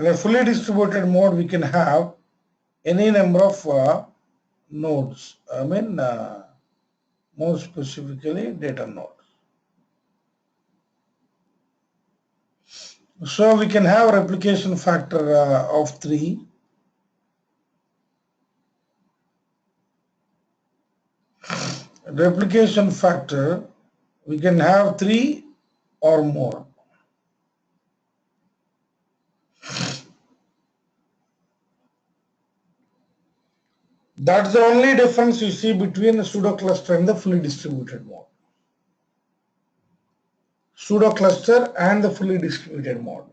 In a fully distributed mode, we can have any number of nodes. More specifically, data nodes. So we can have a replication factor of 3. Replication factor, we can have 3 or more. That's the only difference you see between the pseudo cluster and the fully distributed mode. Pseudo cluster and the fully distributed mode.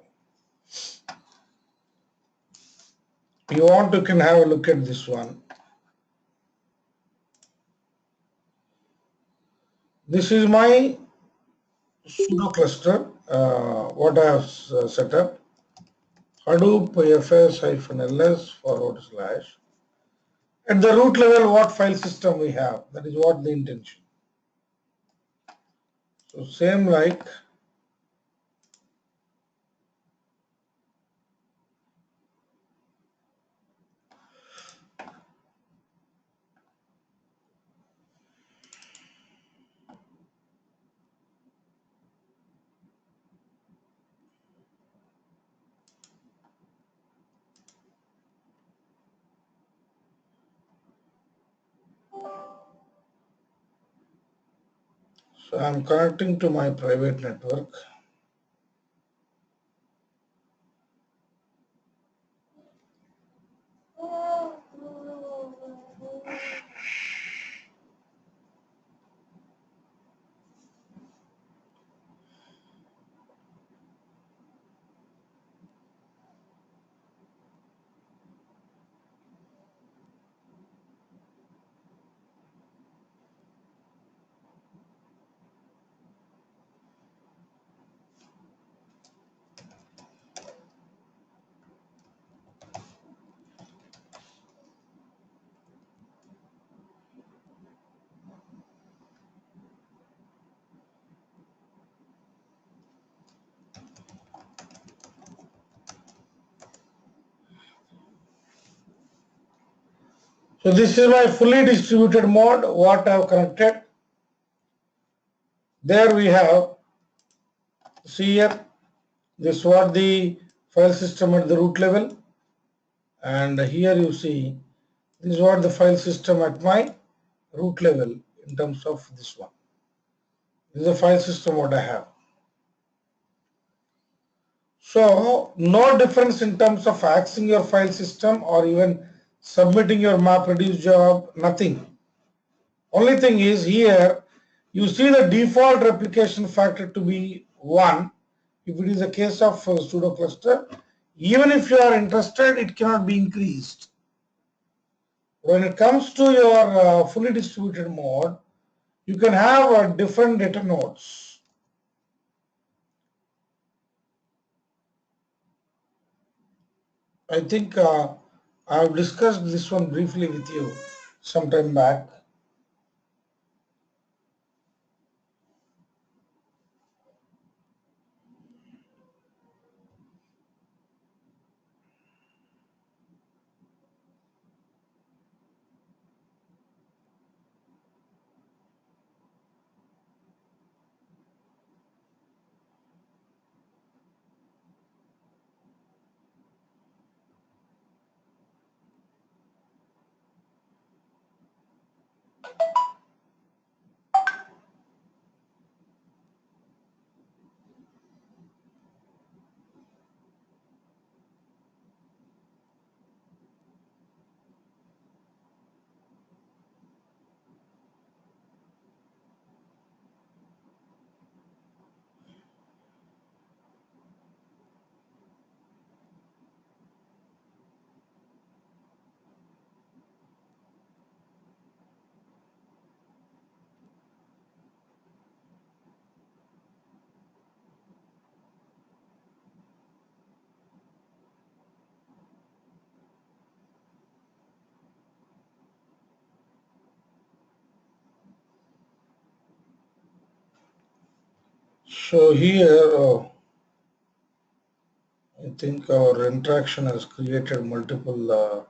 You want to can have a look at this one. This is my pseudo cluster, what I have set up. Hadoop fs-ls / at the root level what file system we have, that is what the intention. So same like so I'm connecting to my private network. So this is my fully distributed mode, what I have connected. There we have, see here, this is what the file system at the root level. And here you see, this is what the file system at my root level in terms of this one. This is the file system what I have. So no difference in terms of accessing your file system or even submitting your MapReduce job, nothing. Only thing is here you see the default replication factor to be 1 if it is a case of pseudo cluster. Even if you are interested, it cannot be increased. When it comes to your fully distributed mode, you can have different data nodes. I think I have discussed this one briefly with you some time back. So here, I think our interaction has created multiple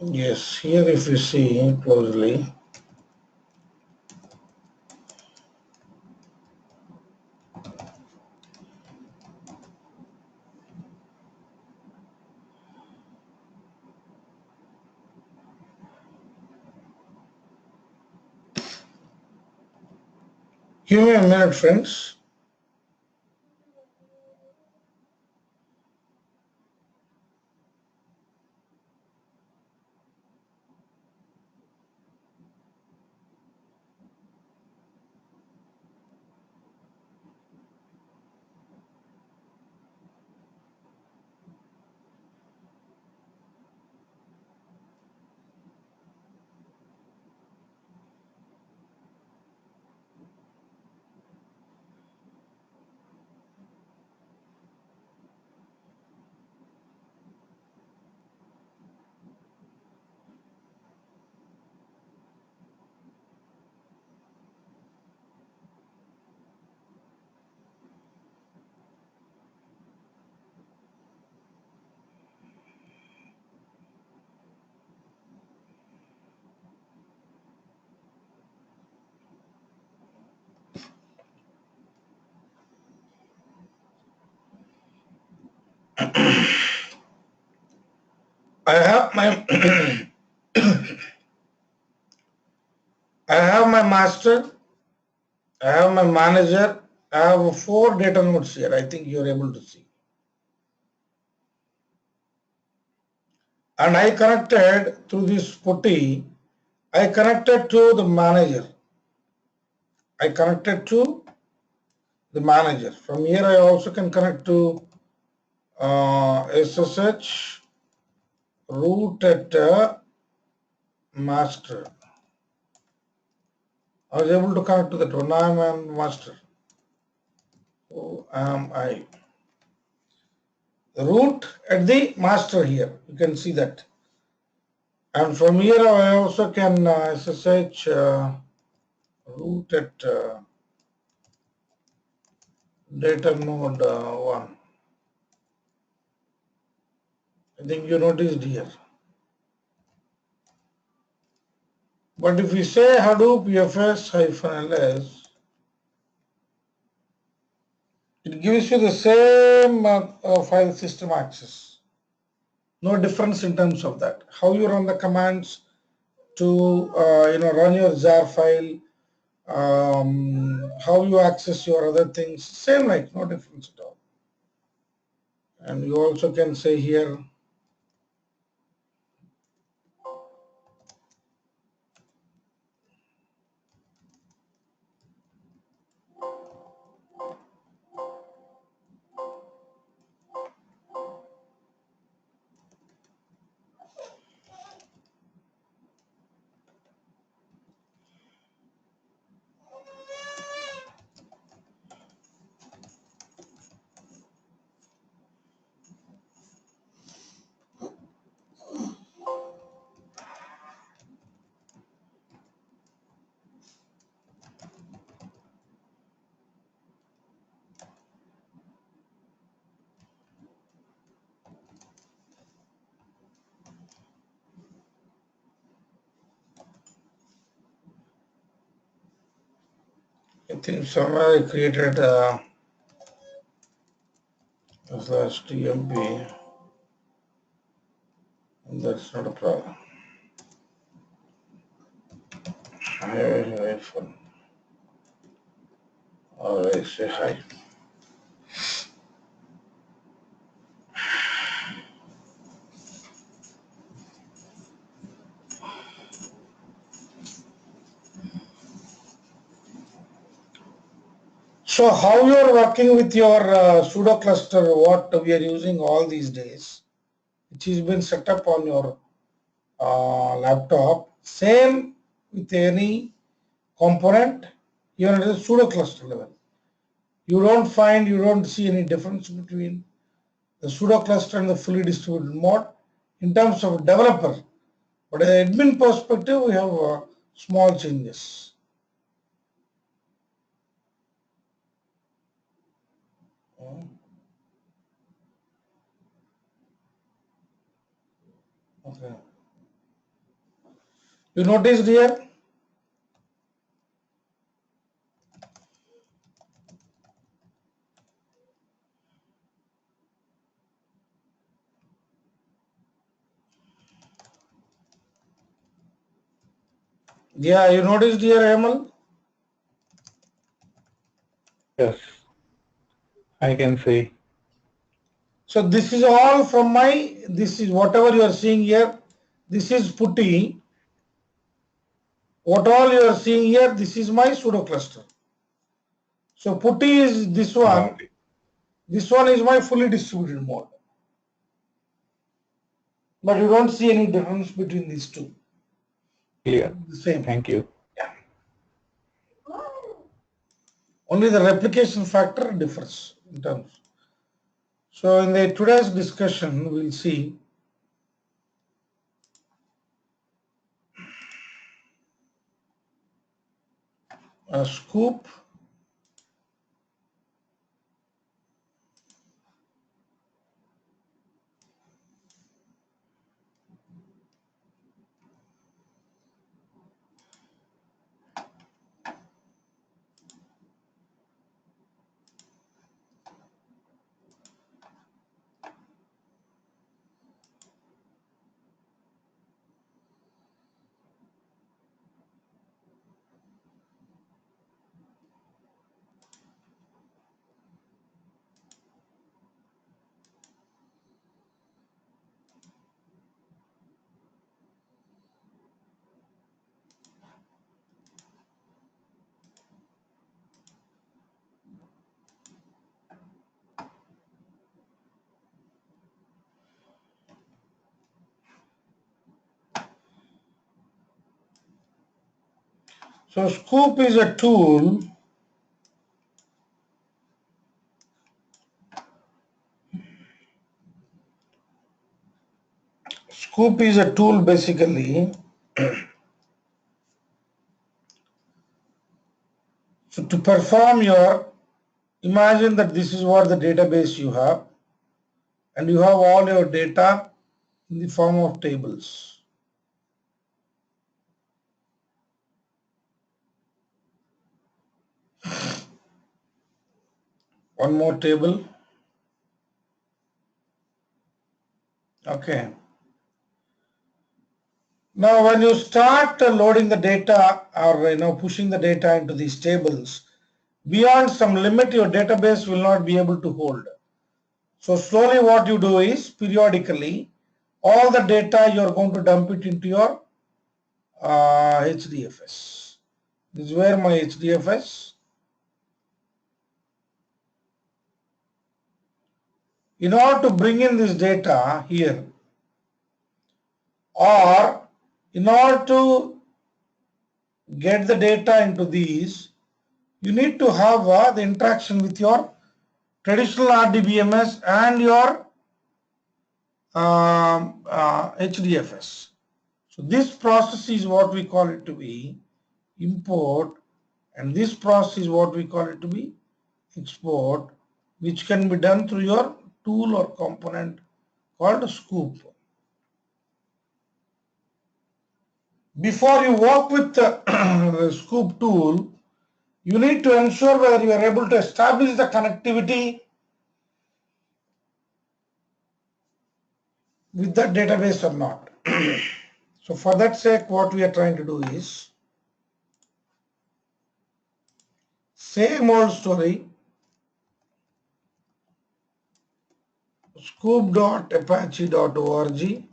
yes, here if you see closely, give me a minute, friends. I have my I have my master, I have my manager, I have four data nodes here. I think you're able to see. And I connected through this putty, I connected to the manager. I connected to the manager. From here I also can connect to SSH root at master. I was able to connect to that one. I am a master. Who am I? The root at the master here. You can see that. And from here I also can SSH root at data node 1. I think you noticed here. But if we say Hadoop fs-ls, it gives you the same file system access. No difference in terms of that. How you run the commands to run your jar file, how you access your other things, same, like no difference at all. And you also can say here I think somewhere I created slash tmp. That's not a problem. Hyphen. Or I say hi. So how you are working with your pseudo cluster, what we are using all these days, which has been set up on your laptop, same with any component, even at the pseudo cluster level. You don't see any difference between the pseudo cluster and the fully distributed mode in terms of developer. But at the admin perspective, we have small changes. Okay. You noticed here? Yeah, you noticed here, Hemal? Yes, I can see. So this is all from this is whatever you are seeing here. This is putty. What all you are seeing here, this is my pseudo cluster. So putty is this one. Got it. This one is my fully distributed mode. But you don't see any difference between these two. Clear. The same. Thank you. Yeah. Only the replication factor differs in terms. So in the today's discussion, we'll see a Sqoop. So Sqoop is a tool. Sqoop is a tool basically. So to perform imagine that this is what the database you have, and you have all your data in the form of tables. One more table. Okay. Now when you start loading the data or pushing the data into these tables, beyond some limit your database will not be able to hold. So slowly what you do is periodically all the data you are going to dump it into your HDFS. This is where my HDFS. In order to bring in this data here, or in order to get the data into these, you need to have the interaction with your traditional RDBMS and your HDFS. So this process is what we call it to be import, and this process is what we call it to be export, which can be done through your tool or component called Sqoop. Before you work with the Sqoop tool, you need to ensure whether you are able to establish the connectivity with that database or not. So for that sake, what we are trying to do is same old story, sqoop.apache.org,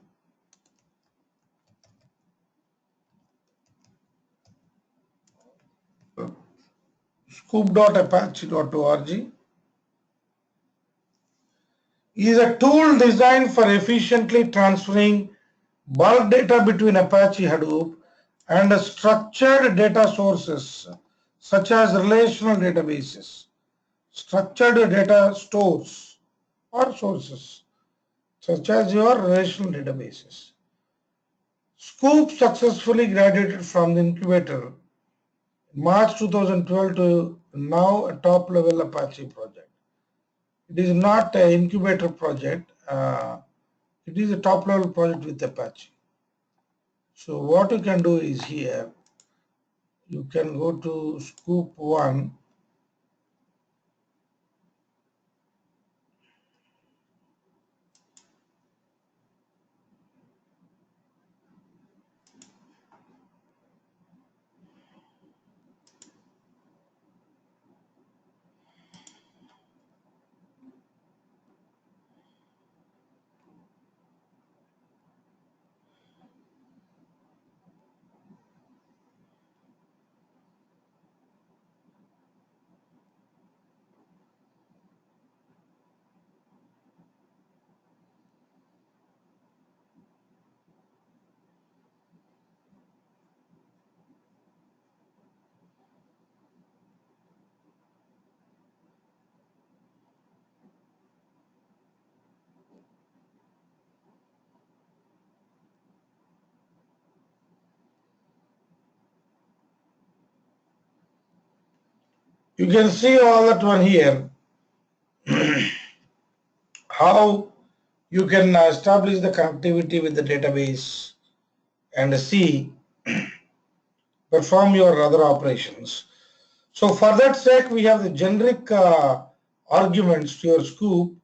sqoop.apache.org is a tool designed for efficiently transferring bulk data between Apache Hadoop and structured data sources such as relational databases, structured data stores or sources such as your relational databases. Sqoop successfully graduated from the incubator in March 2012 to now a top level Apache project. It is not an incubator project, it is a top level project with Apache. So what you can do is here, you can go to Sqoop 1. You can see all that one here, how you can establish the connectivity with the database and see, perform your other operations. So for that sake, we have the generic arguments to your Sqoop: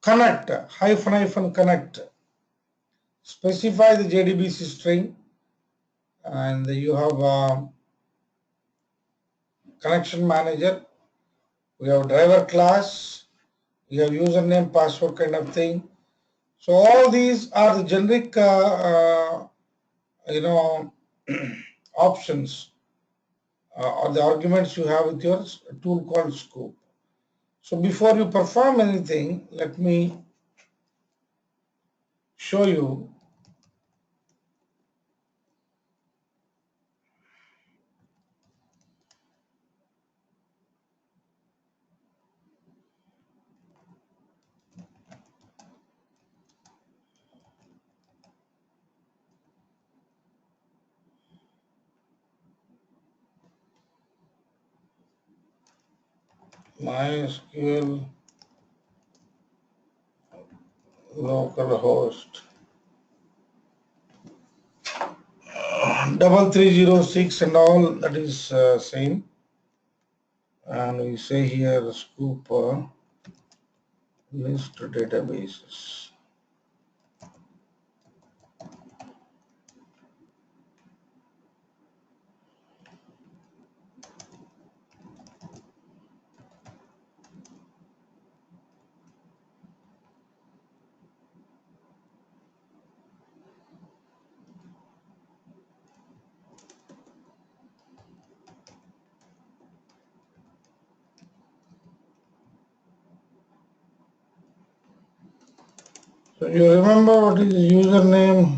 connect, hyphen hyphen connect, specify the JDBC string, and you have connection manager, we have driver class, you have username, password kind of thing. So all these are the generic, you know, options or the arguments you have with your tool called Sqoop. So before you perform anything, let me show you MySQL localhost 3306 and all, that is same. And we say here Sqoop list databases. So you remember what is the username?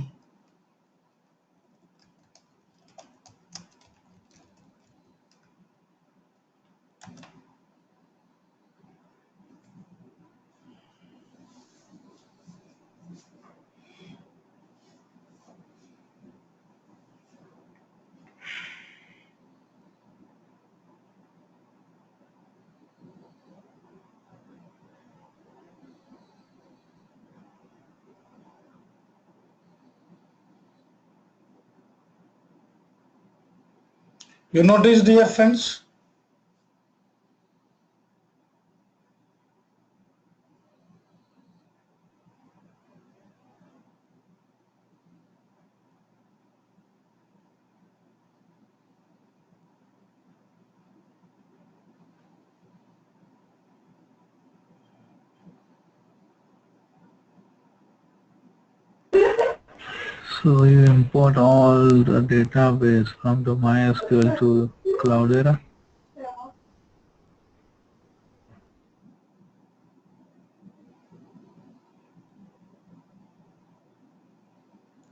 You notice, dear friends? So you import all the database from the MySQL to Cloudera.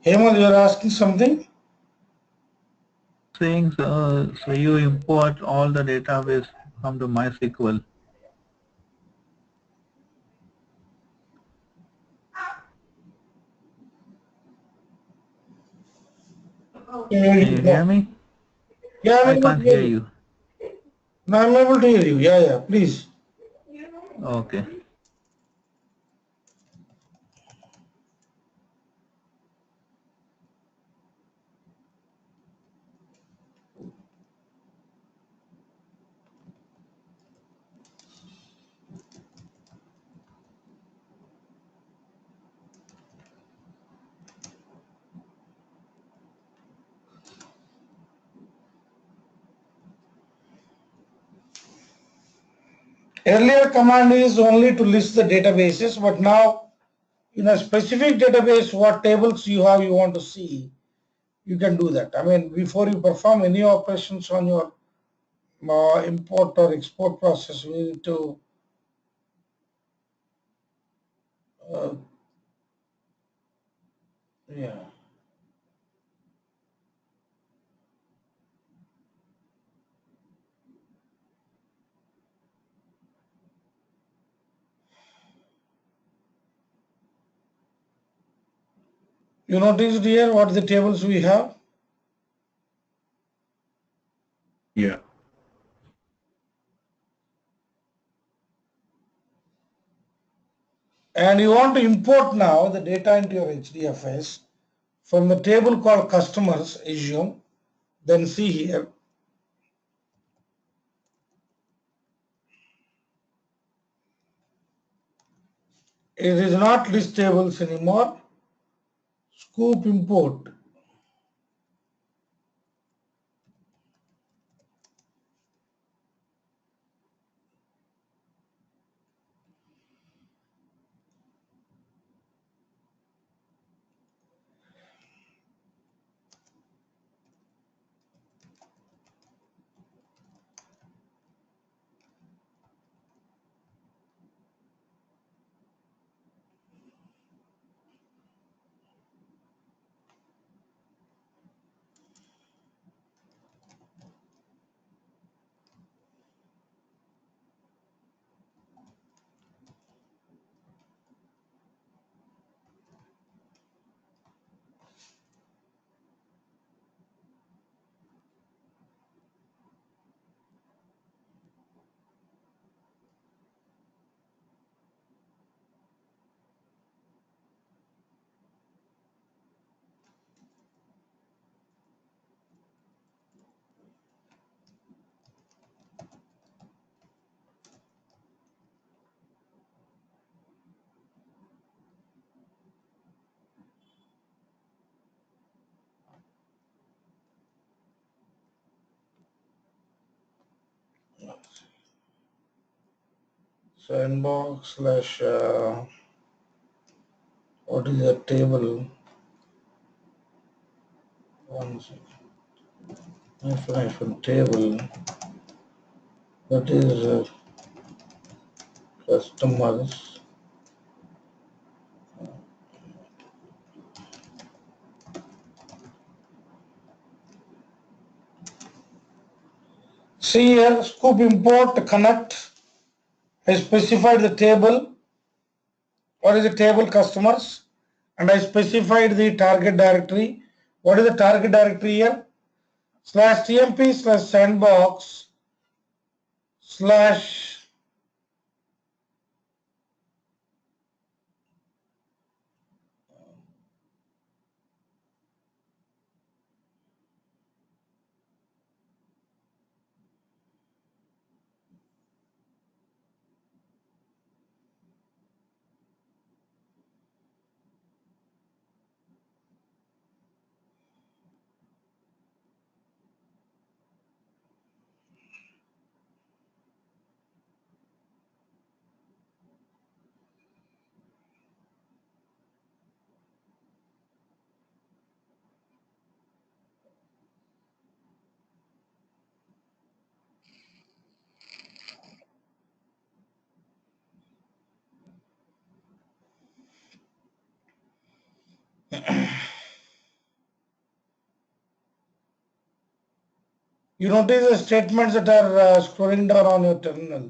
Hemal, you are asking something? saying so you import all the database from the MySQL. Can you hear No. me? Yeah, I'm I able to can't hear hear you. you. No, I'm able to hear you. Yeah, yeah, please. Okay. Earlier command is only to list the databases, but now in a specific database, what tables you have you want to see, you can do that. I mean, before you perform any operations on your import or export process, we need to uh, yeah. You noticed here what the tables we have, Yeah. and you want to import now the data into your HDFS from the table called customers, assume, then see here, it is not list tables anymore, Sqoop import. So inbox slash what is the table? One second. Hyphen table. That is customers. See here, Sqoop import connect. I specified the table. What is the table customers? And I specified the target directory. What is the target directory here? Slash tmp slash sandbox slash You notice the statements that are scrolling down on your terminal.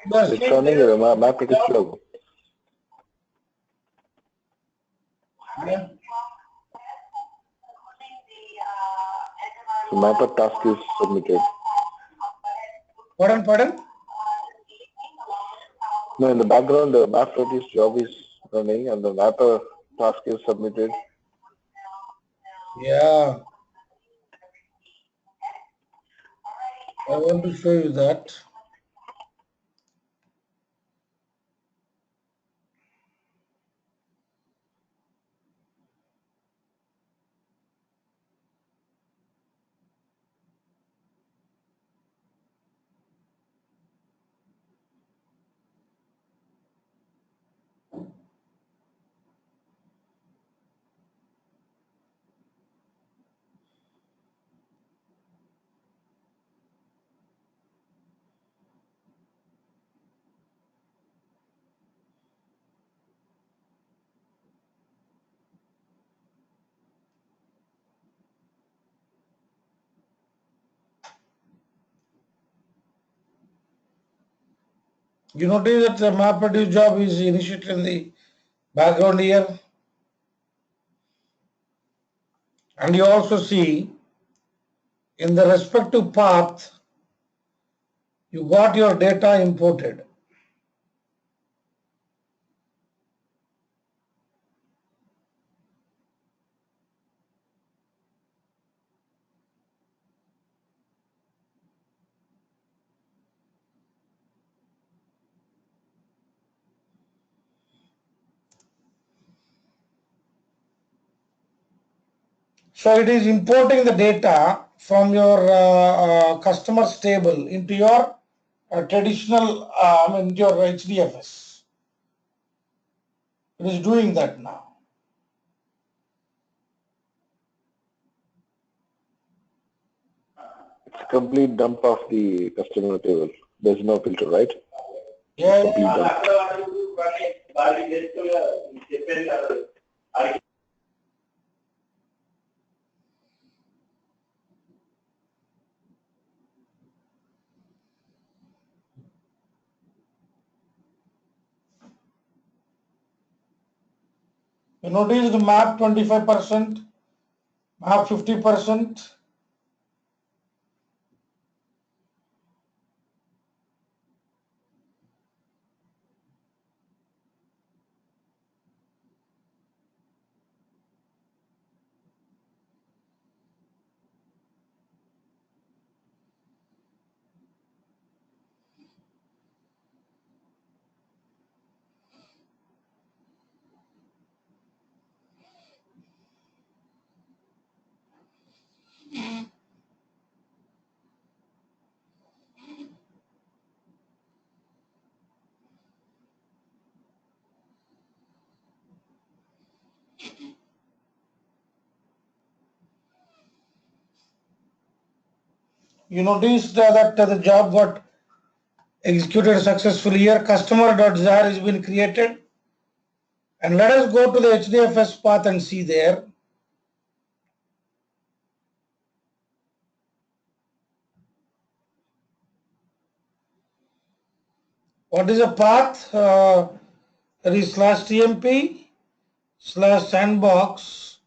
You are It's seeing running there. here. My pretty slow. Yeah. So my task is submitted. Pardon, pardon? No, in the background, the map this job is running and the mapper task is submitted. Yeah, I want to show you that. You notice that the MapReduce job is initiated in the background here, and you also see in the respective path you got your data imported. So it is importing the data from your customer's table into your traditional, into your HDFS. It is doing that now. It's a complete dump of the customer table. There's no filter, right? It's Yeah, complete dump. you notice the map 25%, map 50%. You notice that the job got executed successfully here. Customer.zar has been created. And let us go to the HDFS path and see there. What is the path? There is slash tmp slash sandbox.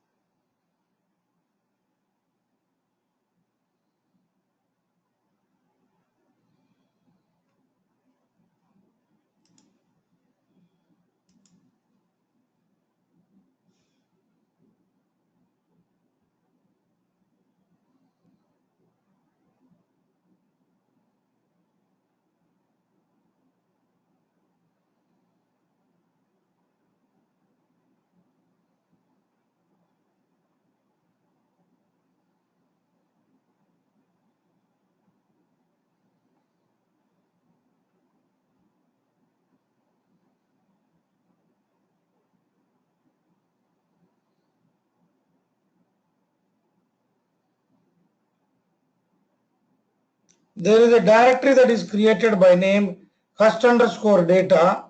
there is a directory that is created by name cust_data,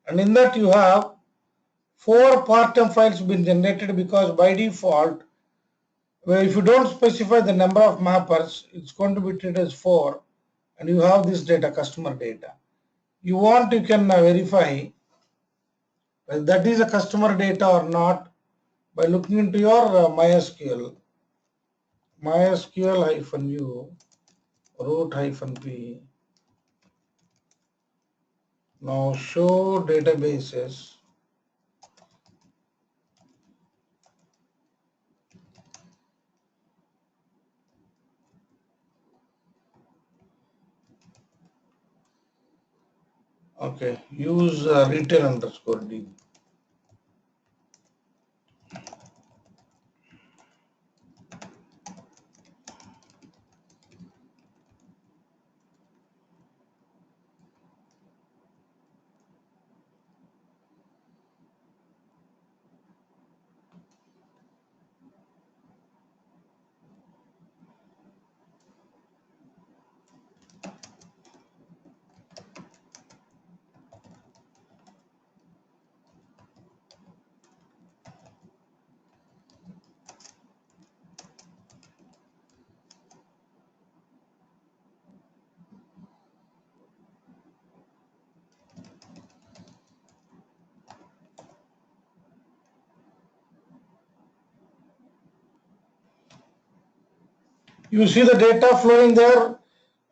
and in that you have 4 part-time files been generated, because by default, where if you don't specify the number of mappers, it's going to be treated as 4, and you have this data, customer data. You want, you can verify whether that is a customer data or not by looking into your MySQL, MySQL-u root-p. Now show databases. Okay, use retail_d. You see the data flowing there,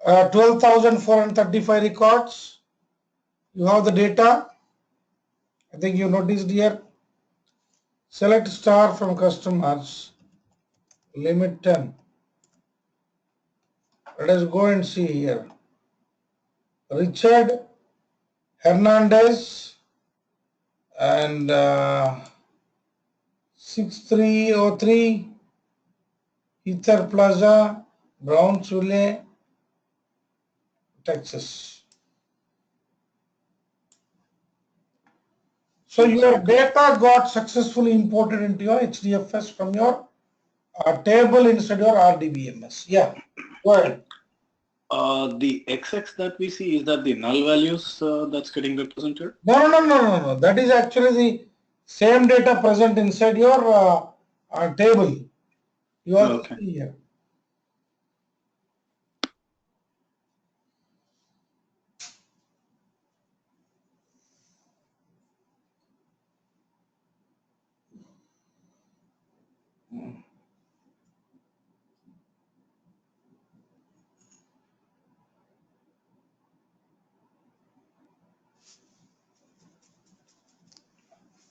12,435 records. You have the data. I think you noticed here. Select star from customers, limit 10. Let us go and see here. Richard Hernandez and 6303 Ether Plaza, Brownsville, Texas. So your data got successfully imported into your HDFS from your table inside your RDBMS. Yeah, go ahead. The XX that we see, is that the null values that's getting represented? No. That is actually the same data present inside your table. You are Okay. here.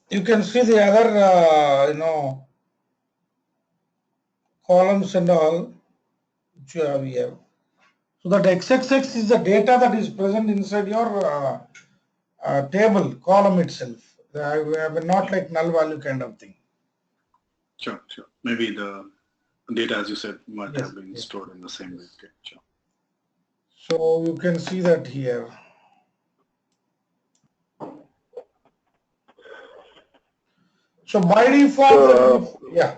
You can see the other, columns and all which you have here. So that XXX is the data that is present inside your table column itself. Not like null value kind of thing. Sure. Maybe the data, as you said, might Yes, have been yes. stored in the same way. Okay, sure. So you can see that here. So by default, yeah.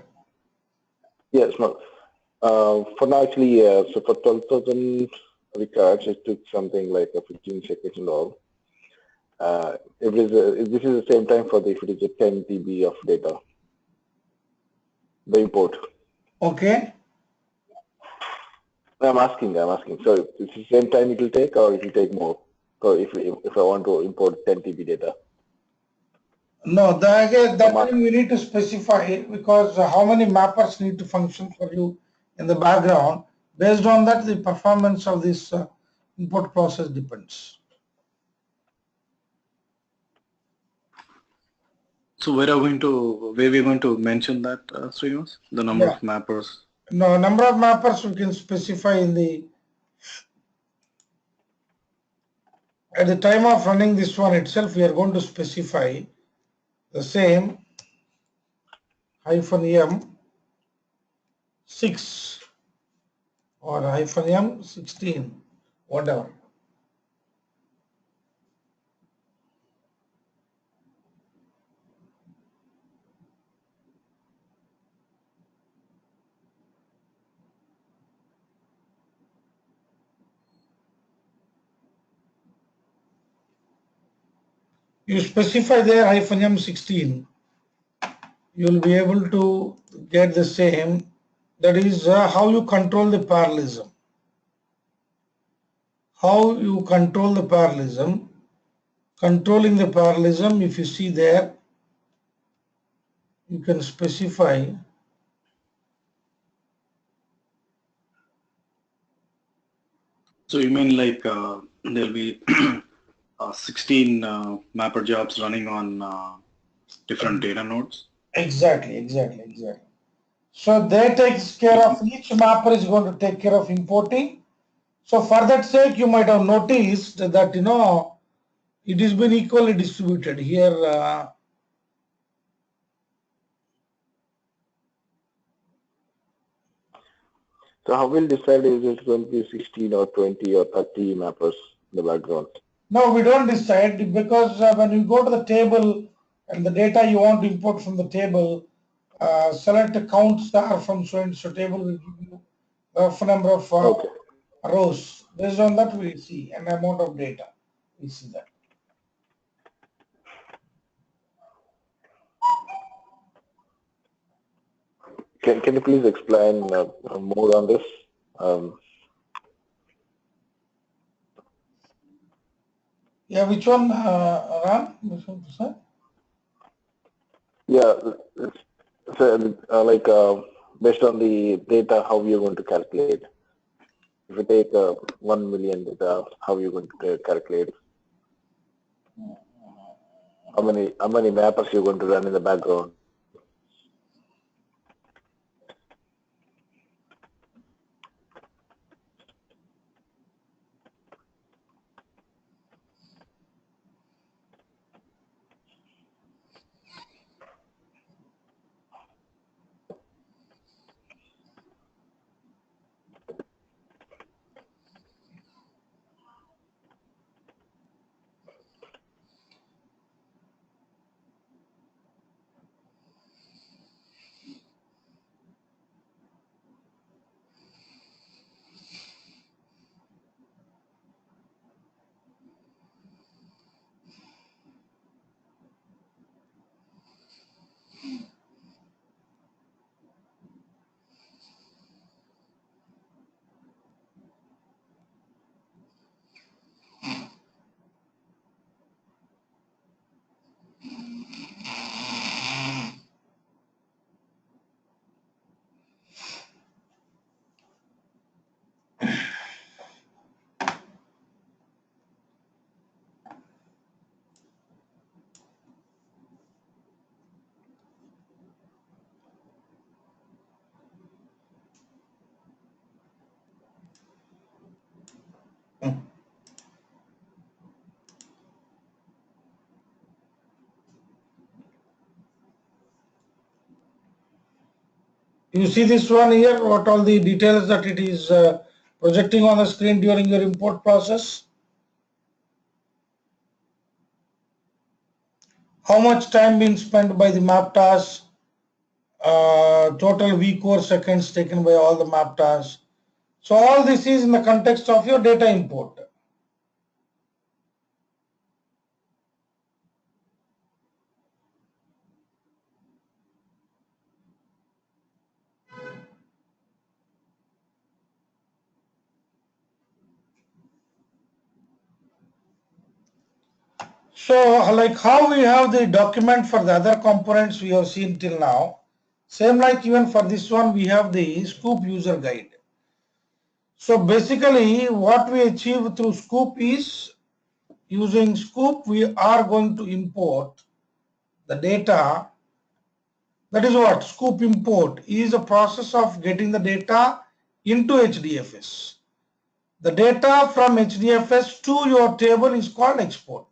Yes, no. For now, actually, so for 12,000 records, it took something like 15 seconds and all. This is the same time for if it is a 10 TB of data, the import. Okay. I'm asking. So it's the same time it will take, or it will take more? So if I want to import 10 TB data. No, that time we need to specify it, because how many mappers need to function for you in the background. Based on that, the performance of this import process depends. So where we going to mention that, Srinivas? The number of mappers? No, number of mappers we can specify at the time of running this one itself, we are going to specify the same -m 6 or -m 16, whatever. You specify there -M16, you will be able to get the same. That is how you control the parallelism. How you control the parallelism. Controlling the parallelism, if you see there, you can specify. So you mean like there'll be 16 mapper jobs running on different data nodes? Exactly. So they takes care of, each mapper is going to take care of importing. So for that sake, you might have noticed that, it has been equally distributed here. So how will decide is it going to be 16 or 20 or 30 mappers in the background? No, we don't decide, because when you go to the table and the data you want to import from the table, select a count star from so and so table will give you rough number of Okay. rows. Based on that, we see an amount of data. We see that. Can you please explain more on this? Um, Yeah, which one, Ram? Which one, sir? yeah, so based on the data, how you're going to calculate? If you take 1 million data, how you going to calculate? How many mappers you're going to run in the background? You see this one here, what all the details that it is projecting on the screen during your import process? How much time being spent by the map task, total vcore seconds taken by all the map tasks. So all this is in the context of your data import. So like how we have the document for the other components we have seen till now, same like even for this one we have the Sqoop user guide. So basically what we achieve through Sqoop is, using Sqoop we are going to import the data. That is what Sqoop import is, a process of getting the data into HDFS. The data from HDFS to your table is called export.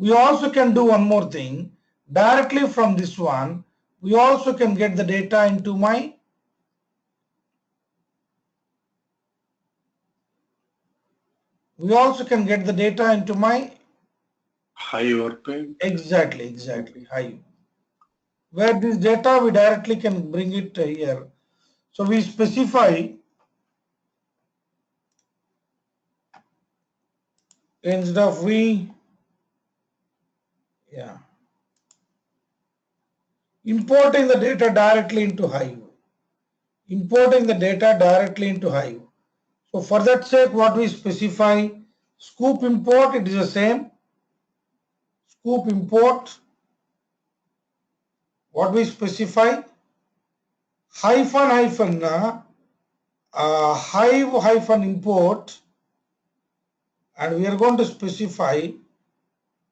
We also can do one more thing. Directly from this one, we also can get the data into my, High overpaid? exactly, Hive. Where this data we directly can bring it here. So we specify, instead of we, Yeah. Importing the data directly into Hive. Importing the data directly into Hive. So for that sake, what we specify, Sqoop import, it is the same. Sqoop import, what we specify, hyphen Hive hyphen import, and we are going to specify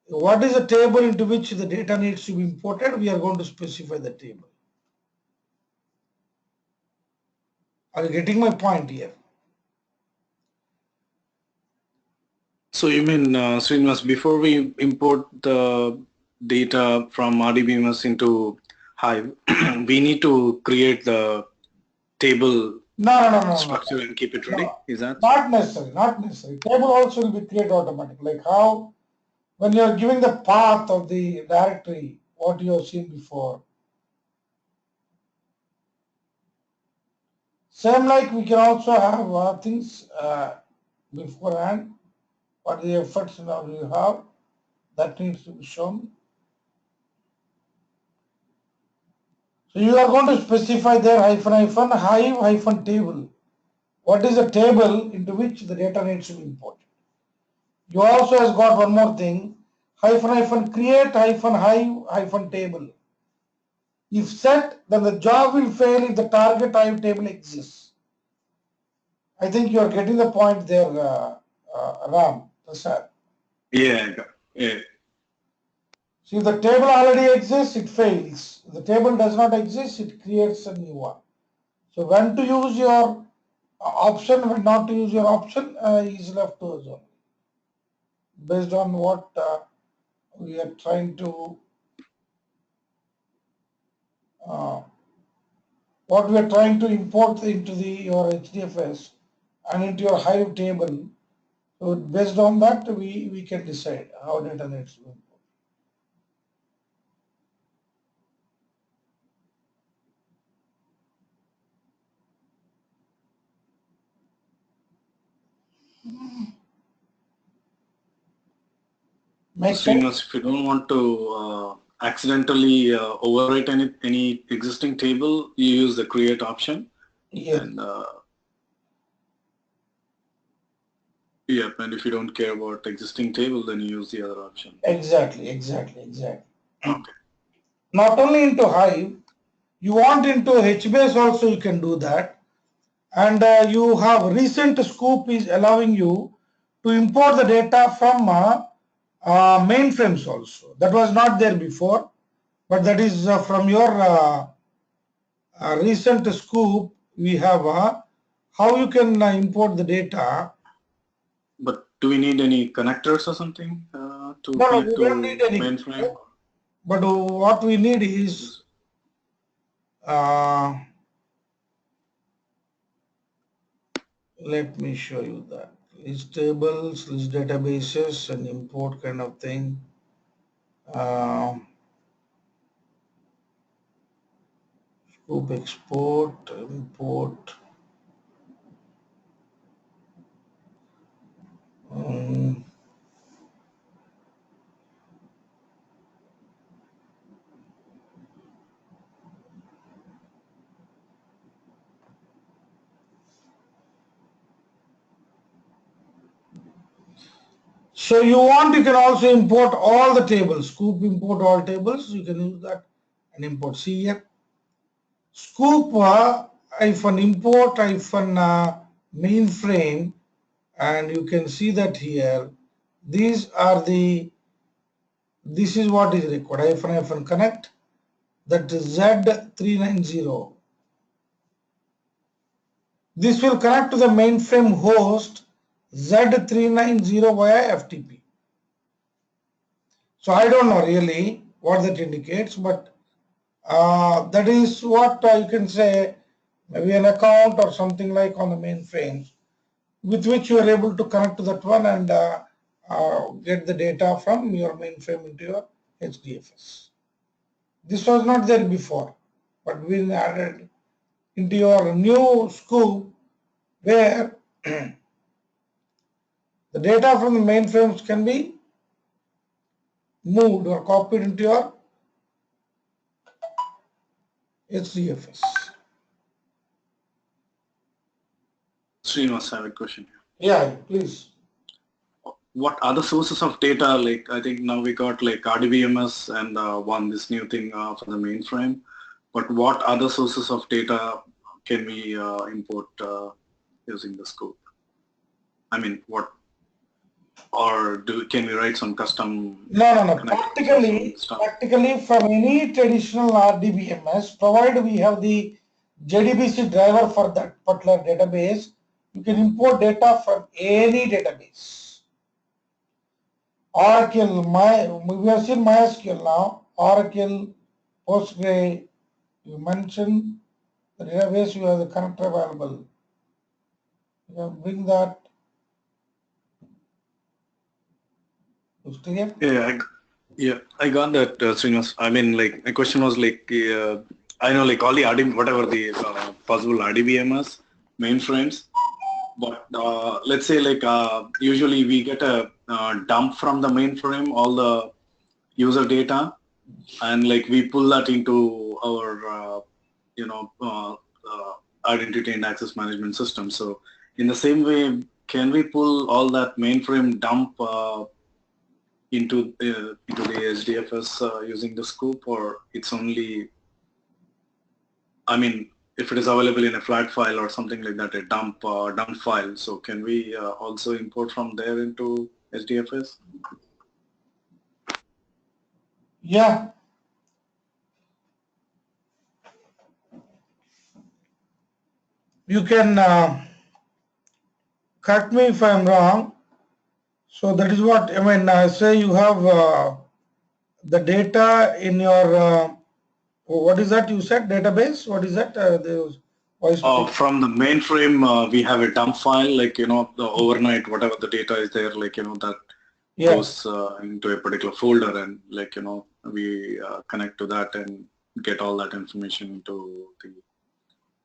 what is the table into which the data needs to be imported. We are going to specify the table. Are you getting my point here? So you mean, Srinivas, before we import the data from RDBMS into Hive, we need to create the table No. structure and keep it ready? No, Is that so? not necessary, not necessary. Table also will be created automatically. Like how when you are giving the path of the directory, what you have seen before. Same like we can also have things beforehand. What the efforts now you have that needs to be shown. So you are going to specify there hyphen Hive hyphen table. What is the table into which the data needs to be imported? You also has got one more thing, hyphen create hyphen Hive hyphen table. If set, then the job will fail if the target Hive table exists. I think you are getting the point there, Ram, Prasad. Yeah, yeah. See, if the table already exists, it fails. If the table does not exist, it creates a new one. So when to use your option, when not to use your option is left to us only. Based on what we are trying to uh, import into your HDFS and into your Hive table. So based on that, we can decide how data needs to be imported. Make sense? Srinivas, if you don't want to accidentally overwrite any existing table, you use the create option. Yes. And yep, and if you don't care about existing table, then you use the other option. Exactly. Okay. Not only into Hive, you want into HBase also you can do that. And you have recent Sqoop is allowing you to import the data from mainframes also. That was not there before, but that is from your recent Sqoop. We have how you can import the data. But do we need any connectors or something to No, connect we don't need to any. mainframe? But what we need is uh, let me show you that. List tables, list databases, and import kind of thing. Sqoop export, import. Um, so you can also import all the tables. Sqoop import all tables. You can use that and import. See here. Sqoop hyphen import hyphen mainframe, and you can see that here. These are the. This is what is required. Hyphen connect. That is Z390. This will connect to the mainframe host Z390 via FTP. So I don't know really what that indicates, but that is what you can say, maybe an account or something like on the mainframe with which you are able to connect to that one and get the data from your mainframe into your HDFS. This was not there before, but we added into your new Sqoop where the data from the mainframes can be moved or copied into your HDFS. Srinivas, I have a question. Yeah, please. What other sources of data, like I think now we got like RDBMS and this new thing for the mainframe, but what other sources of data can we import using the Sqoop? I mean, what, or can we write some custom No. connectors or some stuff? Practically from any traditional RDBMS, provided we have the JDBC driver for that particular database, you can import data from any database. Oracle, we have seen MySQL now. Oracle, Postgre, you mentioned the database, you have the connector available. You can bring that. It's clear? Yeah, I got that, Srinivas. I mean, like, my question was like, I know like all the whatever the possible RDBMS mainframes, but let's say like usually we get a dump from the mainframe, all the user data, and like we pull that into our, identity and access management system. So in the same way, can we pull all that mainframe dump into the HDFS using the Sqoop, or it's only, I mean, if it is available in a flat file or something like that, a dump file, so can we also import from there into HDFS? Yeah. You can correct me if I'm wrong. So that is what I mean. Say you have the data in your what is that you said database? What is that? The voice. From the mainframe, we have a dump file, like the overnight whatever the data is there, like that goes into a particular folder, and like we connect to that and get all that information into the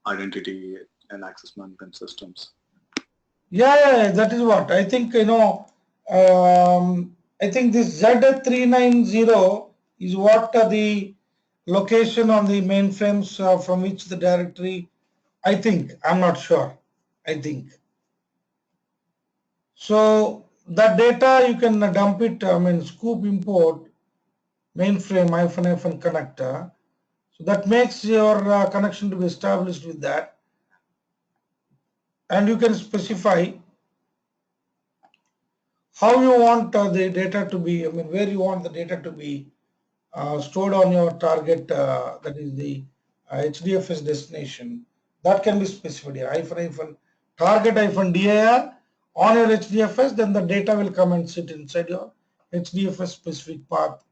identity and access management systems. Yeah, that is what I think. I think this Z390 is what the location on the mainframes from which the directory. I think I'm not sure. I think so. That data you can dump it. I mean, Sqoop import mainframe -hyphen connector. So that makes your connection to be established with that, and you can specify how you want the data to be, I mean, where you want the data to be stored on your target, that is the HDFS destination. That can be specified here, target dir on your HDFS, then the data will come and sit inside your HDFS specific path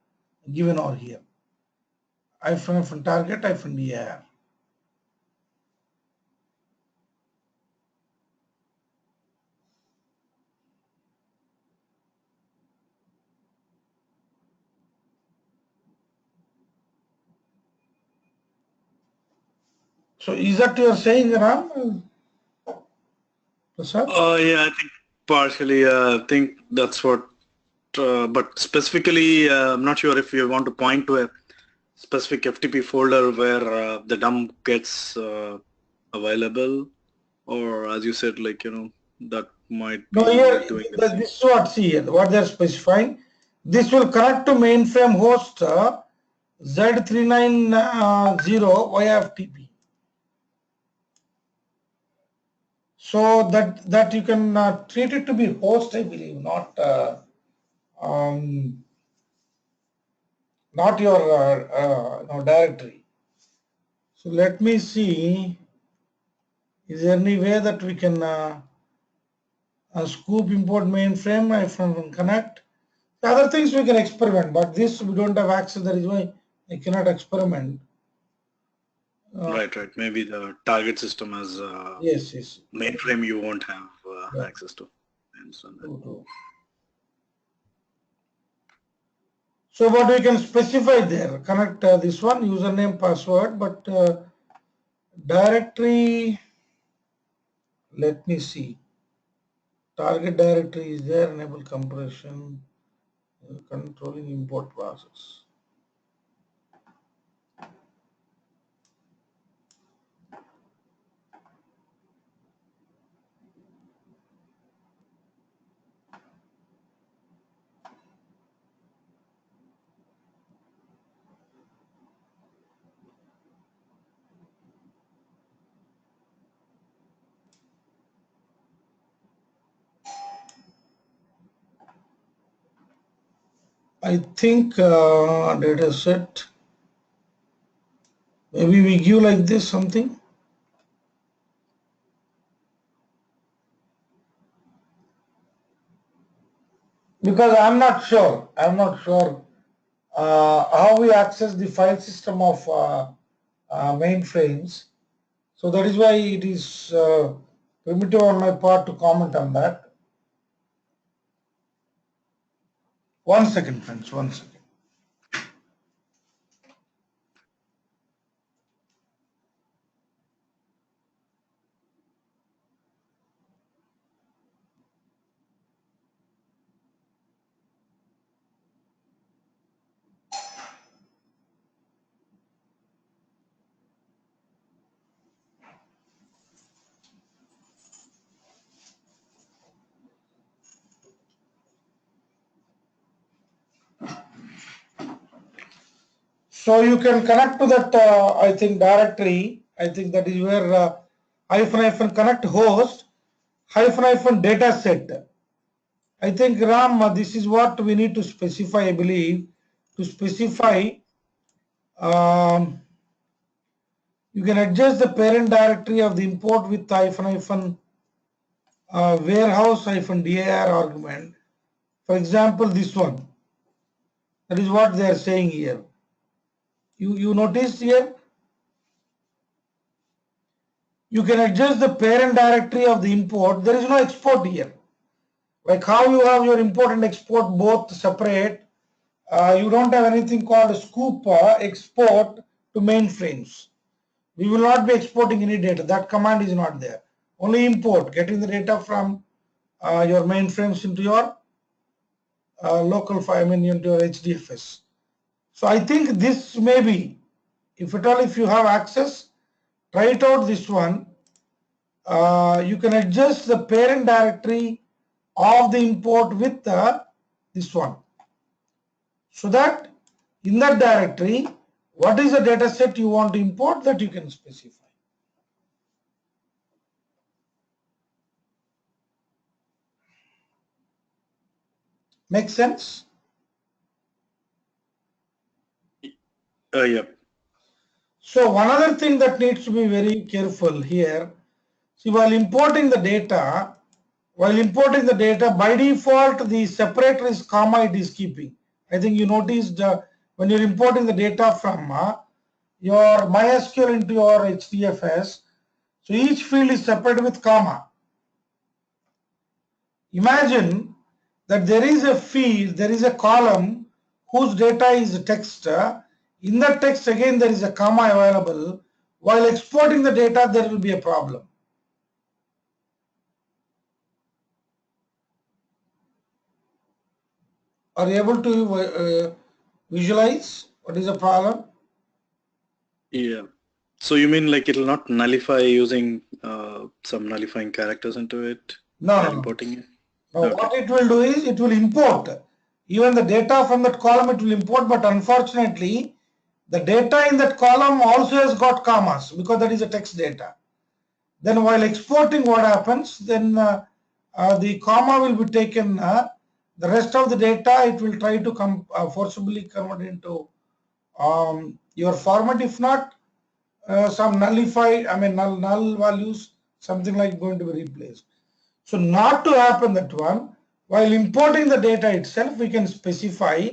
given over here. Target dir. So is that you're saying, Ram? Prasad? Yeah, I think partially. I think that's what. But specifically, I'm not sure if you want to point to a specific FTP folder where the dump gets available, or as you said, like that might be No, here doing the same. this is what see here, what they're specifying. This will connect to mainframe host Z390 via FTP. So that you can treat it to be host, I believe, um, not your directory. So let me see. Is there any way that we can Sqoop import mainframe from connect? The other things we can experiment, but this we don't have access. That is why I cannot experiment. Right. Maybe the target system as Yes. mainframe you won't have Yeah. access to. I understand that. True. So what we can specify there, connect this one, username, password, but directory, let me see. Target directory is there, enable compression. Controlling import process. I think data set, maybe we give like this something. Because I'm not sure how we access the file system of mainframes. So that is why it is primitive on my part to comment on that. One second, friends, one second. So you can connect to that, I think, directory. I think that is where hyphen hyphen connect host hyphen hyphen data set. I think Ram, this is what we need to specify, I believe, to specify. Um, you can adjust the parent directory of the import with hyphen hyphen warehouse hyphen dir argument. For example, this one. That is what they are saying here. You notice here, you can adjust the parent directory of the import. There is no export here. Like how you have your import and export both separate, you don't have anything called a Sqoop export to mainframes. We will not be exporting any data. That command is not there. Only import, getting the data from your mainframes into your local file, I mean into your HDFS. So I think this may be, if at all if you have access, try it out this one. You can adjust the parent directory of the import with this one. So that in that directory, what is the data set you want to import, that you can specify. Make sense? Yeah. So one other thing that needs to be very careful here, see, while importing the data, by default, the separator is comma it is keeping. I think you noticed when you're importing the data from your MySQL into your HDFS, so each field is separated with comma. Imagine that there is a field, there is a column whose data is text. In that text again there is a comma available. While exporting the data there will be a problem. Are you able to visualize what is the problem? Yeah. So you mean like it'll not nullify using some nullifying characters into it No, while no, no. importing it? Now Okay. what it will do is it will import. Even the data from that column it will import, but unfortunately the data in that column also has got commas because that is a text data. Then while exporting, what happens? Then the comma will be taken. The rest of the data it will try to forcibly convert into your format. If not, some nullified, I mean null values, something like going to be replaced. So not to happen that one, while importing the data itself, we can specify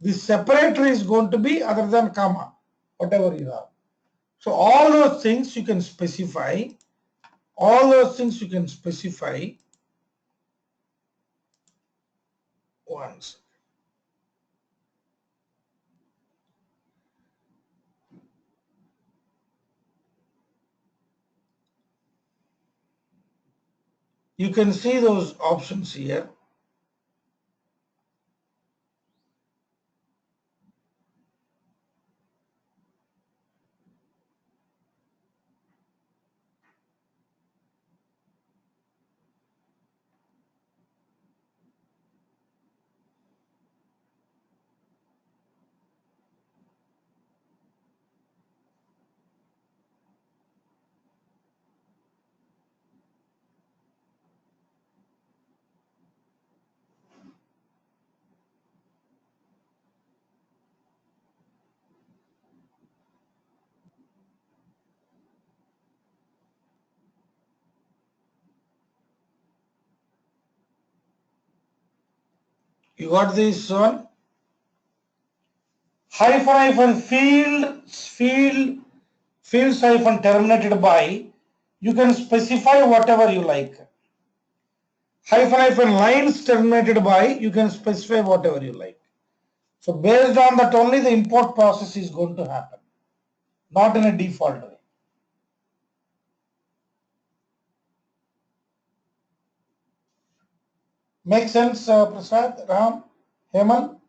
the separator is going to be other than comma, whatever you have. So all those things you can specify. All those things you can specify once. You can see those options here. You got this one? Hyphen fields hyphen terminated by, you can specify whatever you like. Hyphen lines terminated by, you can specify whatever you like. So based on that only the import process is going to happen, not in a default way. Make sense, Prasad, Ram, Hemal?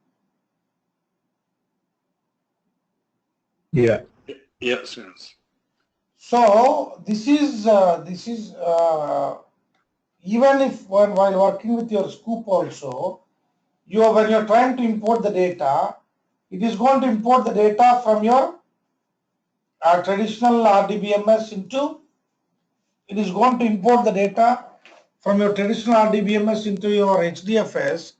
Yeah. Yes, yes. So this is even if while working with your Sqoop also, when you're trying to import the data, it is going to import the data from your traditional RDBMS into, it is going to import the data from your traditional RDBMS into your HDFS.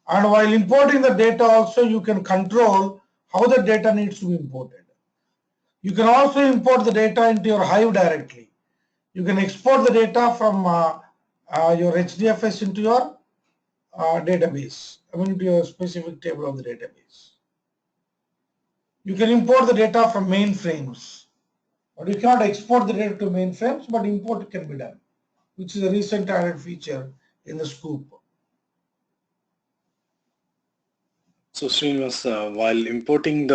And while importing the data also, you can control how the data needs to be imported. You can also import the data into your Hive directly. You can export the data from your HDFS into your database, into your specific table of the database. You can import the data from mainframes, but you cannot export the data to mainframes, but import can be done, which is a recent added feature in the Sqoop. So Srinivas, while exporting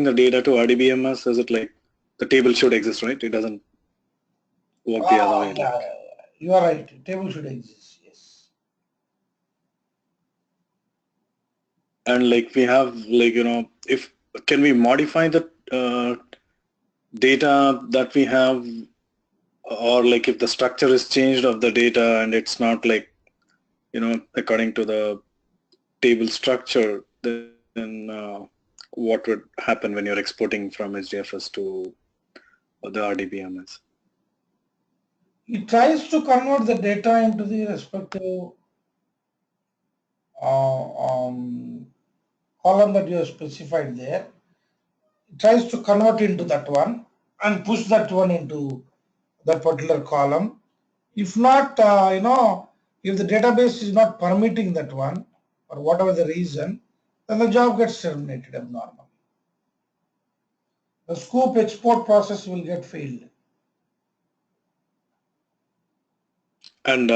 the data to RDBMS, is it like the table should exist, right? It doesn't work the other way. Yeah, you are right. Table should exist, yes. And like we have, like, if can we modify the data that we have, or like if the structure is changed of the data and it's not like, according to the table structure, then what would happen when you're exporting from HDFS to the RDBMS? It tries to convert the data into the respective column that you have specified there. It tries to convert into that one and push that one into that particular column. If not, if the database is not permitting that one, or whatever the reason, then the job gets terminated abnormally. The Sqoop export process will get failed. And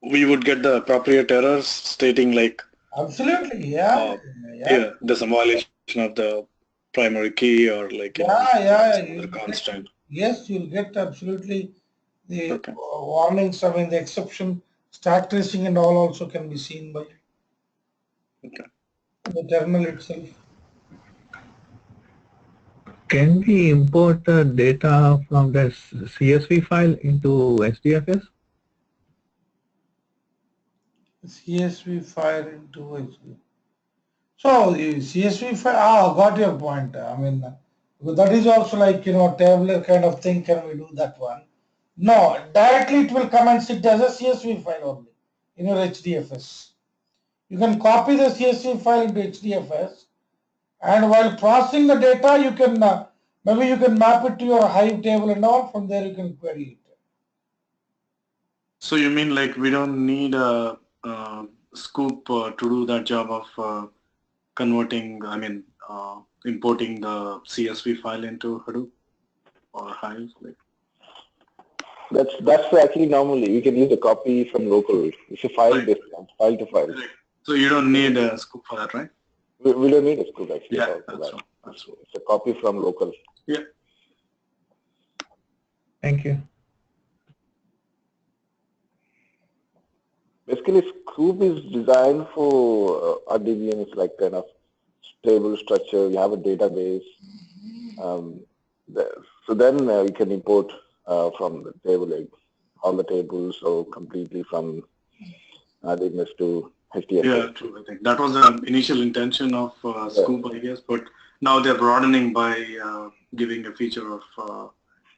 we would get the appropriate errors stating like, Absolutely, yeah. yeah, there's a violation of the primary key, or like, Yeah. some other constant. Yes, you'll get absolutely the Okay. warnings. I mean, the exception, stack tracing and all also can be seen by the terminal itself. Can we import the data from the CSV file into HDFS? CSV file into HD. So the CSV file, got your point. I mean, that is also like, tabular kind of thing. Can we do that one? No, directly it will come and sit as a CSV file only in your HDFS. You can copy the CSV file into HDFS, and while processing the data, you can maybe you can map it to your Hive table and all. From there, you can query it. So you mean like we don't need a, Sqoop to do that job of converting, importing the CSV file into Hadoop or Hive? Like, That's actually normally you can use a copy from local. It's a file right. based one, file to file. Right. So you don't need a Sqoop for that, right? We don't need a Sqoop actually Yeah, for that's that. right. That's right. It's a copy from local. Yeah. Thank you. Basically, Sqoop is designed for RDBM. It's like kind of stable structure. You have a database. So then you can import from the table, like all the tables, or completely from RDBMS to HDFS. Yeah, true. I think that was the initial intention of Sqoop, I guess, but now they're broadening by giving a feature of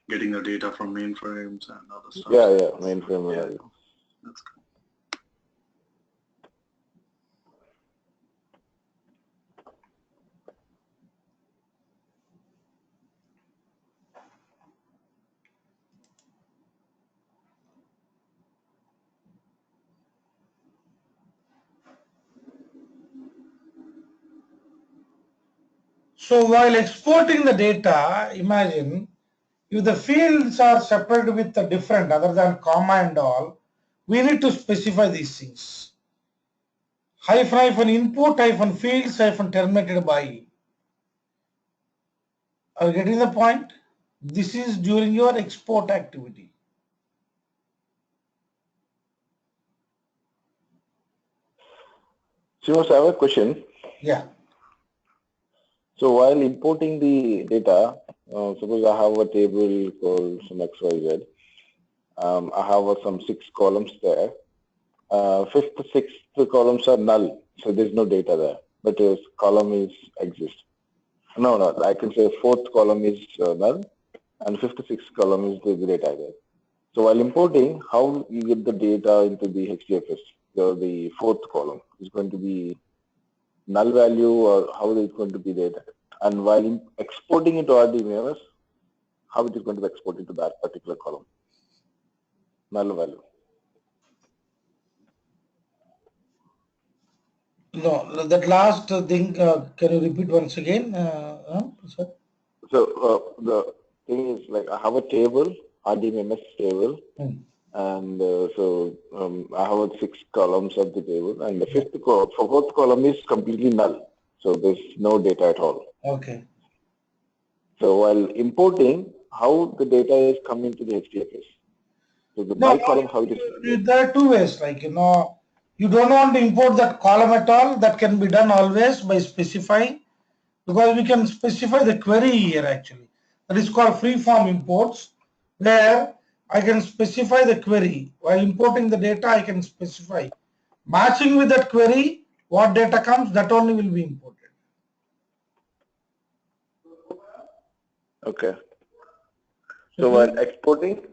getting the data from mainframes and other stuff. Yeah, mainframe. Yeah, that's cool. So while exporting the data, imagine if the fields are separated with a different other than comma and all, we need to specify these things. Hyphen input hyphen fields hyphen terminated by. Are you getting the point? This is during your export activity. Srinivas, I have a question. Yeah. So while importing the data, suppose I have a table called some XYZ. I have some 6 columns there. Fifth, sixth columns are null, so there's no data there. But this column is exist. No, I can say fourth column is null, and fifth, sixth column is the data there. So while importing, how you get the data into the HDFS? The fourth column is going to be null value, or how is it going to be there? And while exporting into RDBMS, how it is going to be exported to that particular column? Null value. No, that last thing, can you repeat once again? Sir? So the thing is, like, I have a table, RDBMS table, and I have 6 columns of the table, and the fourth column is completely null, so there's no data at all. Okay. So while importing, how the data is coming to the HDFS? So the No, null column, how it is? there are two ways, like, you don't want to import that column at all. That can be done always by specifying, because we can specify the query here actually. That is called free form imports, where I can specify the query. While importing the data, I can specify. Matching with that query, what data comes, that only will be imported. Okay. So while exporting?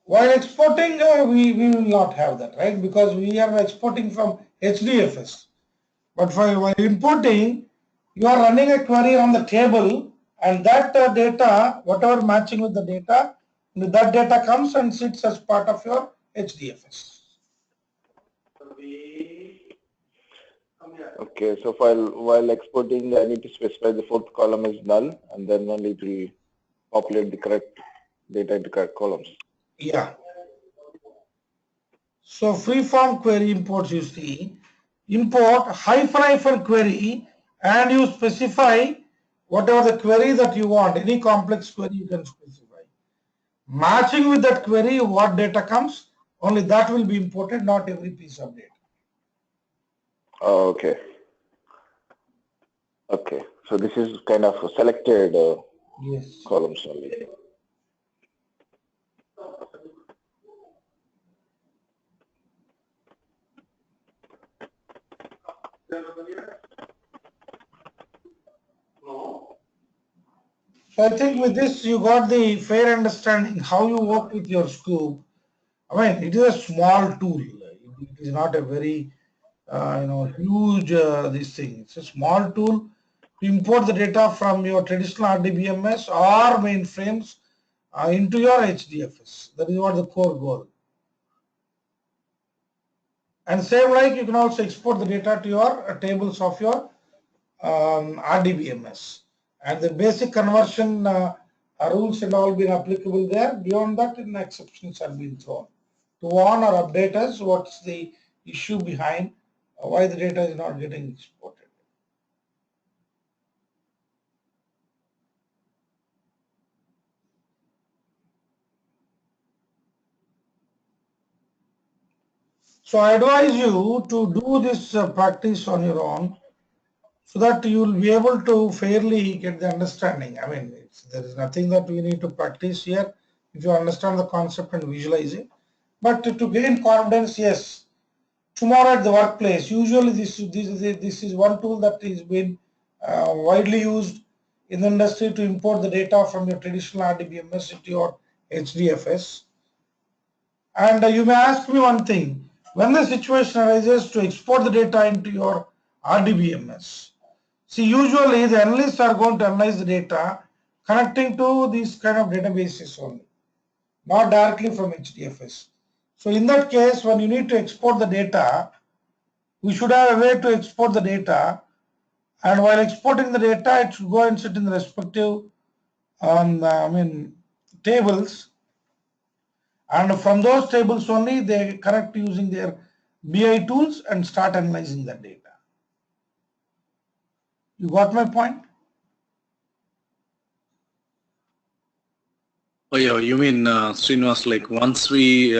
While exporting, we will not have that, right? Because we are exporting from HDFS. But while importing, you are running a query on the table, and that data, whatever matching with the data, that data comes and sits as part of your HDFS. Okay, so while exporting, I need to specify the fourth column is null, and then only it will populate the correct data into correct columns. Yeah. So free-form query imports, you see, import hyphen query, and you specify whatever the query that you want, any complex query you can specify. Matching with that query, what data comes, only that will be imported, not every piece of data. Oh, okay. Okay, so this is kind of selected Yes. columns only. So I think with this you got the fair understanding how you work with your Sqoop. I mean, it is a small tool. It is not a very huge this thing. It's a small tool to import the data from your traditional RDBMS or mainframes into your HDFS. That is what the core goal. And same like you can also export the data to your tables of your RDBMS. And the basic conversion rules and all been applicable there. Beyond that, exceptions have been thrown to warn or update us what's the issue behind why the data is not getting exported. So I advise you to do this practice on your own, so that you will be able to fairly get the understanding. I mean, there is nothing that we need to practice here if you understand the concept and visualize it. But to gain confidence, yes, tomorrow at the workplace, usually this is one tool that is being widely used in the industry to import the data from your traditional RDBMS into your HDFS. And you may ask me one thing, when the situation arises to export the data into your RDBMS, see, usually the analysts are going to analyze the data connecting to these kind of databases only, not directly from HDFS. So in that case, when you need to export the data, we should have a way to export the data and while exporting the data, it should go and sit in the respective tables, and from those tables only they correct using their BI tools and start analyzing that data. You got my point? Oh yeah, you mean Srinivas, like once we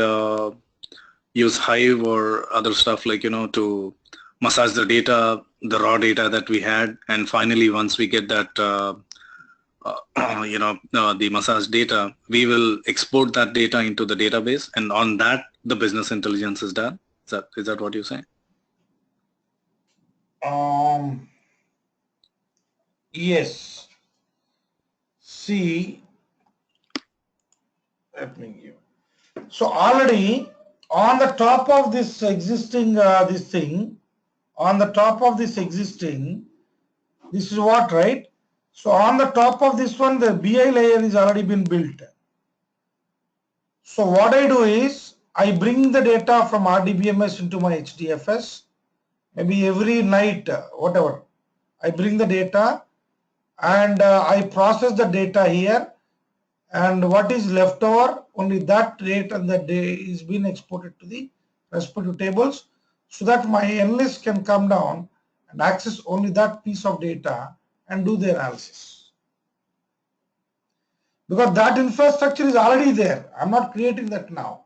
use Hive or other stuff like, to massage the data, the raw data that we had, and finally once we get that, the massage data, we will export that data into the database, and on that the business intelligence is done. Is that what you're saying? Yes. See, let me give. So already on the top of this existing on the top of this existing, this is what, right? So on the top of this one, the BI layer is already been built. So what I do is I bring the data from RDBMS into my HDFS. Maybe every night, whatever, I bring the data and I process the data here, and what is left over, only that rate and that day is being exported to the respective tables, so that my analyst can come down and access only that piece of data and do the analysis. Because that infrastructure is already there. I'm not creating that now.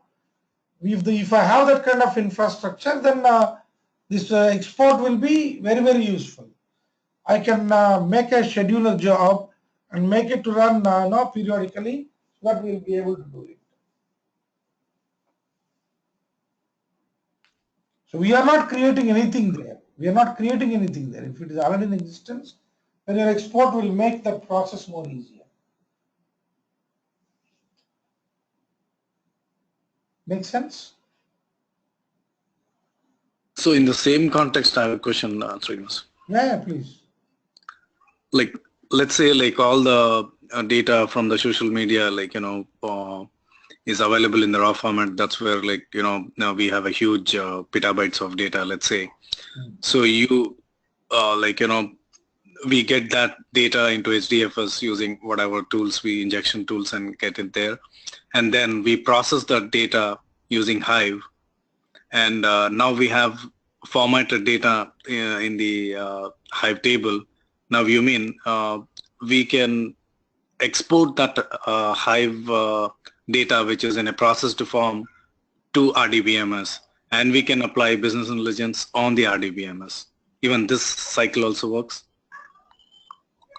If I have that kind of infrastructure, then this export will be very, very useful. I can make a scheduler job and make it to run periodically, so that we'll be able to do it. So we are not creating anything there. We are not creating anything there. If it is already in existence, then your export will make that process more easier. Make sense? So in the same context, I have a question, Srinivas. Yeah, please. Like, let's say like all the data from the social media, like, is available in the raw format. That's where, like, now we have a huge petabytes of data, let's say. So you, we get that data into HDFS using whatever tools, injection tools, and get it there. And then we process that data using Hive. And now we have formatted data in the Hive table. Now you mean we can export that Hive data, which is in a processed form, to RDBMS, and we can apply business intelligence on the RDBMS. Even this cycle also works?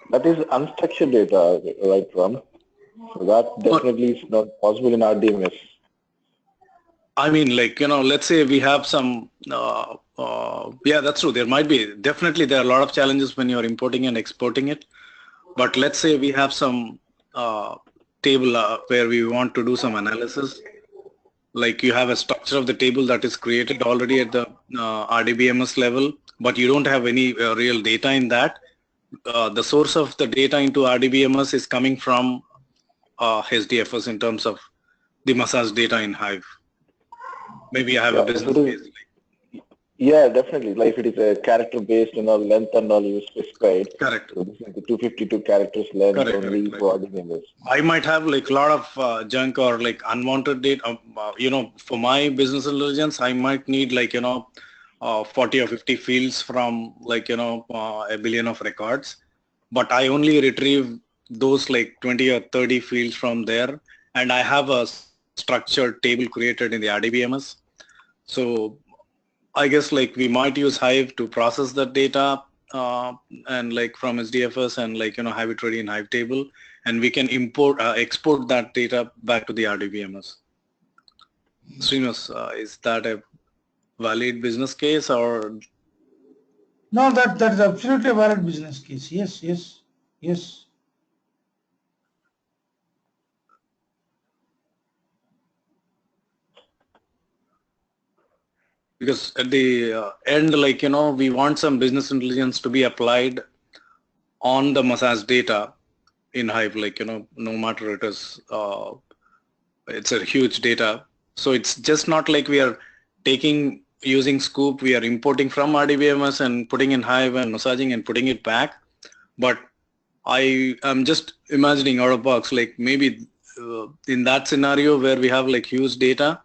That is unstructured data, right, Ram? So that definitely is not possible in RDMS. I mean, like, let's say we have some, yeah, that's true. There might be, definitely there are a lot of challenges when you're importing and exporting it. But let's say we have some table where we want to do some analysis. Like you have a structure of the table that is created already at the RDBMS level, but you don't have any real data in that. The source of the data into RDBMS is coming from HDFS in terms of the massage data in Hive. Maybe I have a business case. Yeah, definitely. Like it is a character based, length and all you specified. Correct. So this is the 252 characters length only for RDBMS. I might have like a lot of junk or like unwanted data. For my business intelligence, I might need like 40 or 50 fields from like a billion of records, but I only retrieve those like 20 or 30 fields from there, and I have a structured table created in the RDBMS. So I guess like we might use Hive to process that data and like from HDFS and like have it ready in Hive table, and we can export that data back to the RDBMS. Srinivas, is that a valid business case or? No, that is absolutely a valid business case. Yes. Because at the end, like, we want some business intelligence to be applied on the massage data in Hive, like, no matter it is, it's a huge data. So it's just not like we are taking using Sqoop, we are importing from RDBMS and putting in Hive and massaging and putting it back. But I am just imagining out of box, like maybe in that scenario where we have like huge data,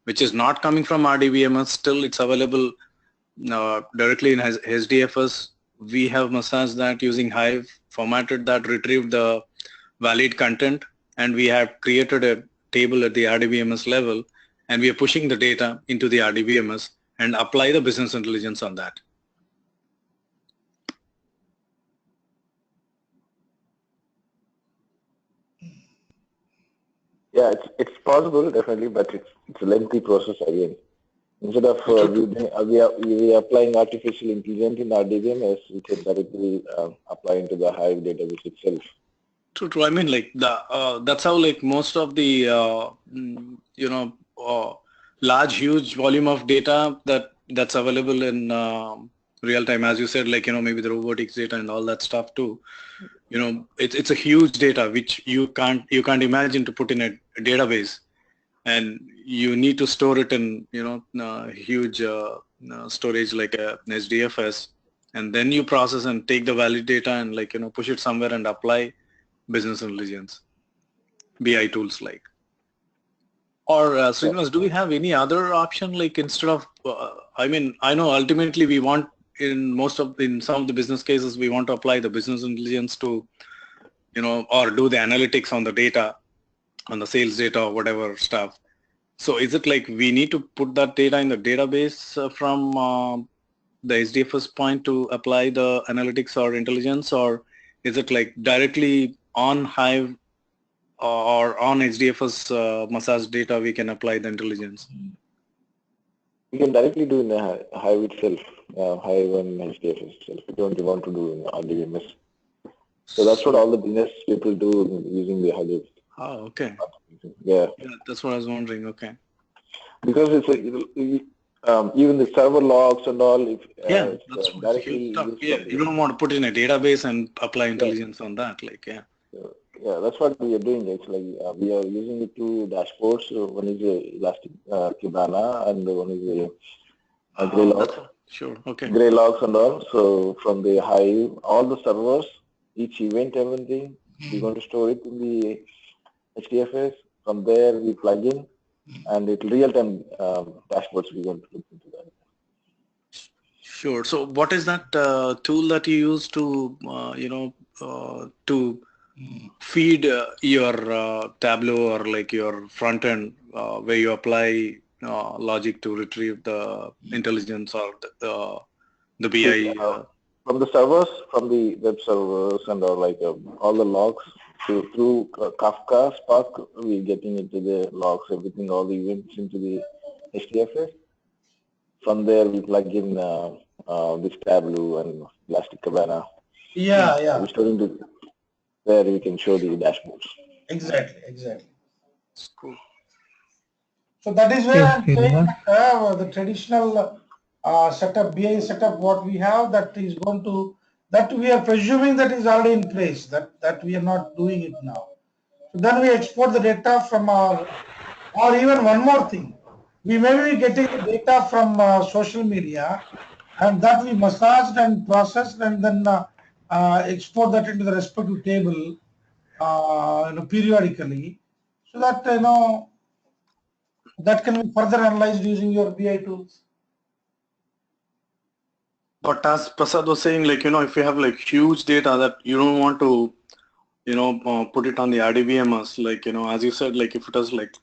which is not coming from RDBMS, still it's available directly in HDFS. We have massaged that using Hive, formatted that, retrieved the valid content, and we have created a table at the RDBMS level, and we are pushing the data into the RDBMS and apply the business intelligence on that. Yeah, it's possible definitely, but it's a lengthy process again. Instead of we are applying artificial intelligence in our DBMS, we can directly apply into the Hive database itself. True. I mean, like that's how like most of the large, huge volume of data that's available in real time, as you said, like maybe the robotics data and all that stuff too. It's a huge data which you can't imagine to put in a database, and you need to store it in huge storage like a HDFS, and then you process and take the valid data and like push it somewhere and apply business intelligence, BI tools like. Or Srinivas, do we have any other option like instead of? I mean, I know ultimately we want in some of the business cases we want to apply the business intelligence to, or do the analytics on the data, on the sales data or whatever stuff. So is it like we need to put that data in the database from the HDFS point to apply the analytics or intelligence, or is it like directly on Hive or on HDFS massage data we can apply the intelligence? You can directly do in the Hive itself, Hive and HDFS itself. You don't want to do in RDBMS. So that's what all the business people do using the Hadoop. Oh, okay. Yeah, that's what I was wondering. Okay. Because it's even the server logs and all. If, that's directly huge. Yeah, you don't want to put in a database and apply intelligence on that. Like, yeah, that's what we are doing. It's like we are using the two dashboards. One is Elastic Kibana and one is a Gray Logs. Sure. Okay. Gray Logs and all. So from the Hive, all the servers, each event, everything, we're going to store it in the HDFS. From there, we plug in, and it's real-time dashboards we're going to look into that. Sure. So what is that tool that you use to, to feed your Tableau or like your front end where you apply logic to retrieve the intelligence or the BI? From the servers, from the web servers and all the logs through Kafka Spark, we're getting into the logs, everything, all the events into the HDFS. From there, we plug in this Tableau and Elastic Kibana. Yeah. We're storing where we can show the dashboards. Exactly. Cool. So that is where I'm saying that the traditional setup, BI setup, what we have, that is going to, that we are presuming that is already in place, that we are not doing it now. So then we export the data from our, or even one more thing, we may be getting the data from social media, and that we massaged and processed and then export that into the respective table periodically, so that that can be further analyzed using your BI tools. But as Prasad was saying, like, if you have like huge data that you don't want to, put it on the RDBMS, like, as you said, like if it has like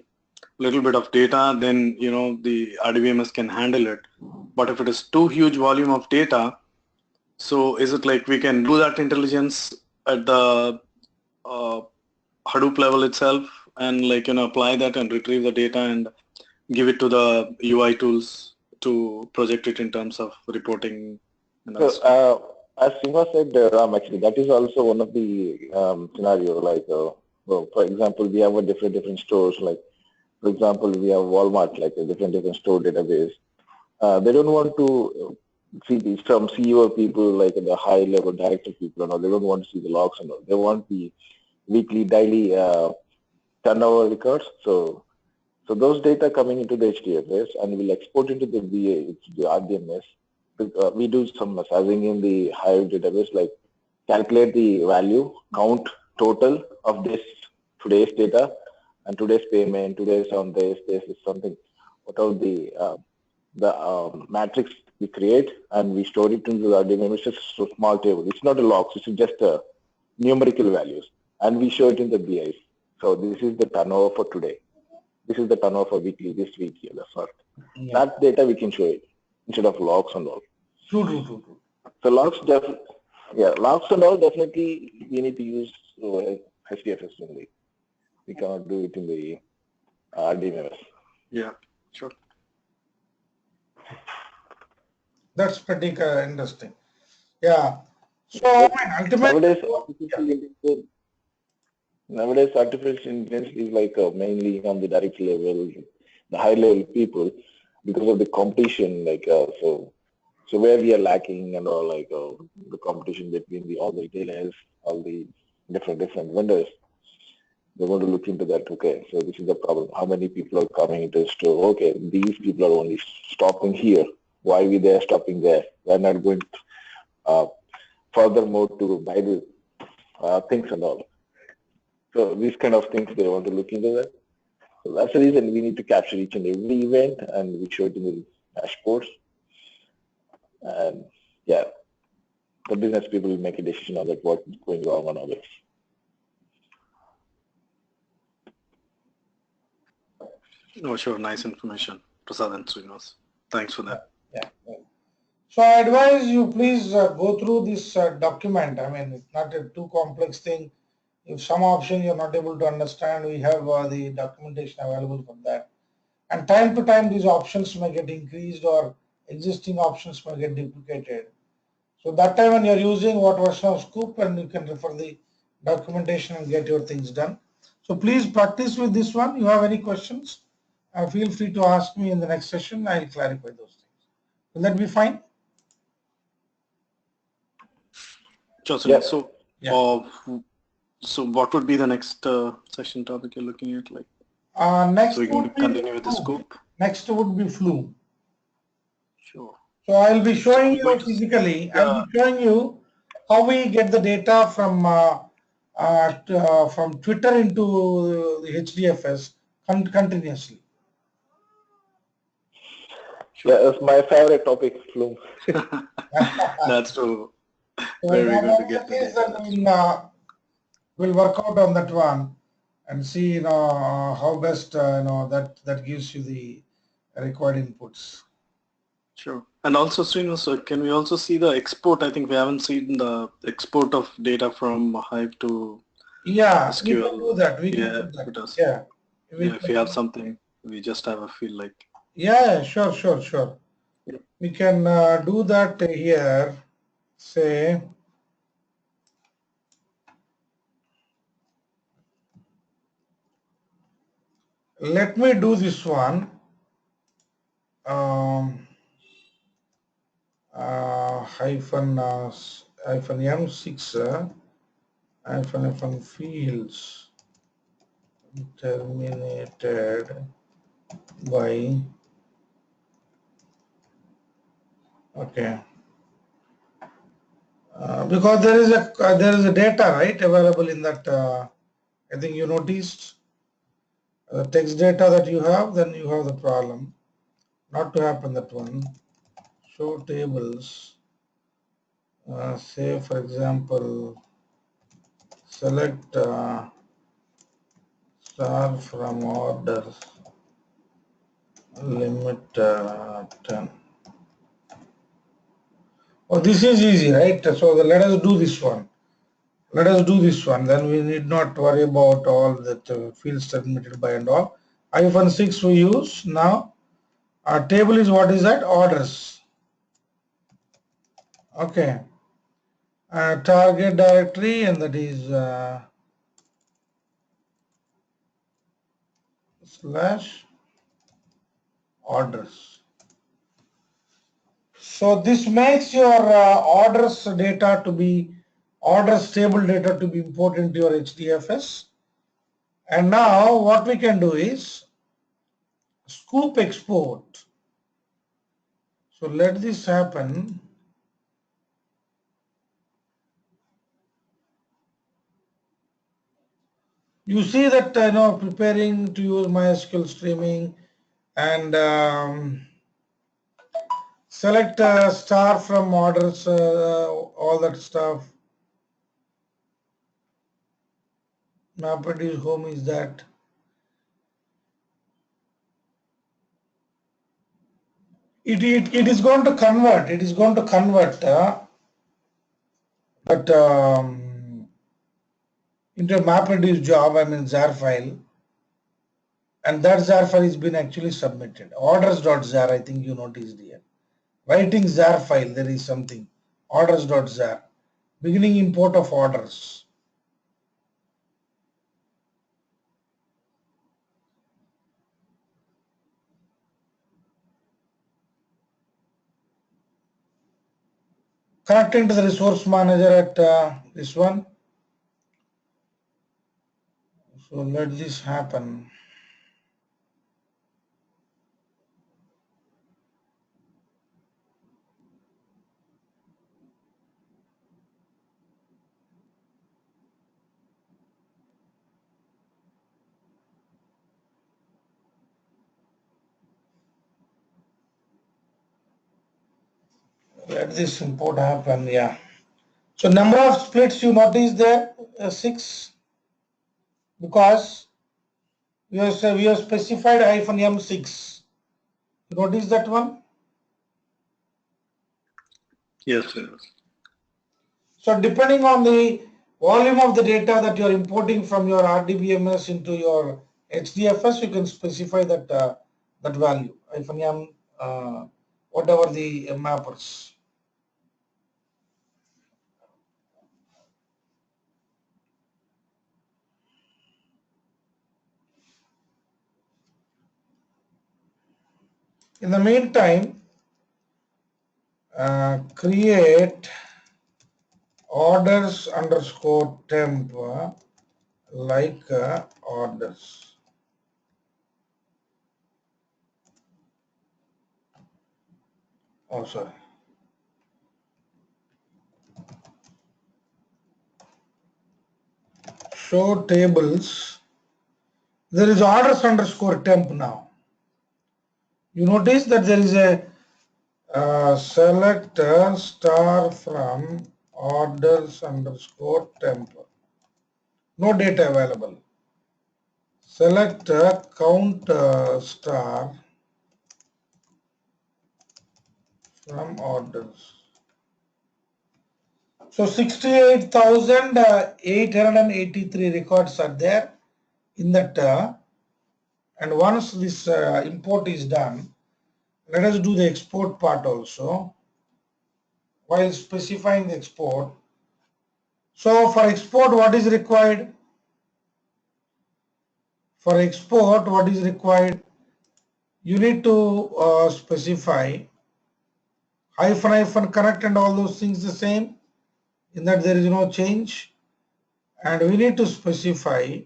little bit of data, then, the RDBMS can handle it. But if it is too huge volume of data, so is it like we can do that intelligence at the Hadoop level itself and like, apply that and retrieve the data and give it to the UI tools to project it in terms of reporting? So, as Siva said, Ram, actually, that is also one of the scenario. Like, well, for example, we have a different stores. Like, for example, we have Walmart, like a different store database. They don't want to see some CEO people, like the high level director people, and all. They don't want to see the logs and all. They want the weekly, daily turnover records. So So those data coming into the HDFS and we'll export into the VA, it's the RDMS. We do some massaging in the Hive database, like calculate the value, count total of this today's data and today's payment, today's on this is something. Whatever the matrix we create and we store it into the RDMS. It's just a small table. It's not a log. It's just a numerical values, and we show it in the BIs. So this is the turnover for today. This is the turnover for weekly, this week here, that's all. Yeah. That data we can show it instead of logs and all. True. So logs, logs and all definitely we need to use HDFS only. We cannot do it in the RDMS. Yeah, sure. That's pretty interesting. Yeah. So ultimately, nowadays artificial intelligence is like mainly on the direct level, the high level people, because of the competition. Like so where we are lacking and all, like the competition between all the retailers, all the different vendors. They want to look into that. Okay, so this is the problem. How many people are coming into the store? Okay, these people are only stopping here. Why we they are stopping there? They're not going furthermore to buy the things and all. So these kind of things they want to look into that. So that's the reason we need to capture each and every event and we show it in the dashboards. And yeah, the business people will make a decision on that, what's going wrong on all this. Oh, sure. Nice information, Prasad and Srinivas. Thanks for that. Yeah. So I advise you please go through this document. I mean, it's not a too complex thing. If some option you're not able to understand, we have the documentation available for that. And time to time, these options may get increased or existing options may get duplicated. So that time when you're using what version of Sqoop, and you can refer the documentation and get your things done. So please practice with this one. You have any questions? Feel free to ask me in the next session. I'll clarify those things. Will that be fine? Sure, so, so what would be the next session topic you're looking at? Like, next so we're going to continue with the Sqoop. Next would be flu. Sure. So I'll be showing you physically. I'll be showing you how we get the data from Twitter into the HDFS continuously. Sure. Yeah, that's my favorite topic, flu. That's true. Where we're going to get the data. We'll work out on that one and see how best that gives you the required inputs. Sure. And also, Srinivas, can we also see the export? I think we haven't seen the export of data from Hive to SQL. We can do that. We can do that. Yeah. If you have something, we just have a feel like. Yeah, sure. Yeah. We can do that here. Say, let me do this one. Hyphen M6 hyphen fields terminated by because there is a data right available in that. I think you noticed the text data that you have. Then you have the problem. Not to happen that one. Show tables. Say for example, select star from orders limit 10. Oh, this is easy, right? So let us do this one. Then we need not worry about all that fields submitted by and all. -6 we use now. Our table is what is that? Orders. Okay. Target directory, and that is slash orders. So this makes your orders data to be orders table data to be imported into your HDFS. And now what we can do is Sqoop export. So let this happen. You see that preparing to use MySQL streaming and select star from orders, all that stuff. MapReduce home is that. It is going to convert. It is going to convert, but into a MapReduce job. I mean ZAR file, and that ZAR file has been actually submitted. Orders.zar. I think you noticed here. Writing ZAR file. There is something. Orders.zar. Beginning import of orders. Connecting to the resource manager at this one. So let this happen. Let this import happen. Yeah. So number of splits you notice there 6, because we have specified -m6. You notice that one? Yes, yes. So depending on the volume of the data that you are importing from your RDBMS into your HDFS, you can specify that value -m, whatever the mappers. In the meantime, create orders underscore temp like orders. Oh, sorry. Show tables. There is orders underscore temp now. You notice that there is a select star from orders underscore temp. No data available. Select count star from orders. So 68,883 records are there in that. And once this import is done, let us do the export part also. While specifying the export, so for export, what is required? For export, what is required? You need to specify hyphen connect and all those things the same. In that there is no change, and we need to specify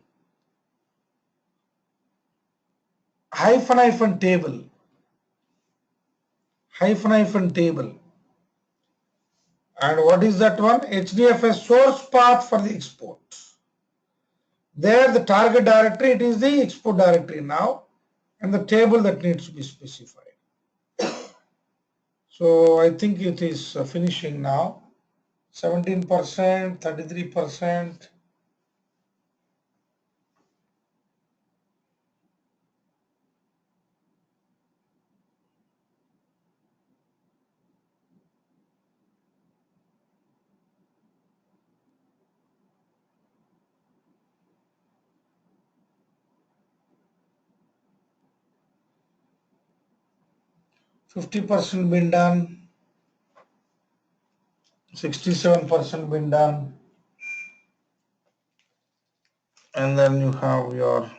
hyphen table, hyphen table. And what is that one? HDFS source path for the export. There the target directory, it is the export directory now, and the table that needs to be specified. So I think it is finishing now. 17%, 33%. %, been done, 67% been done, and then you have your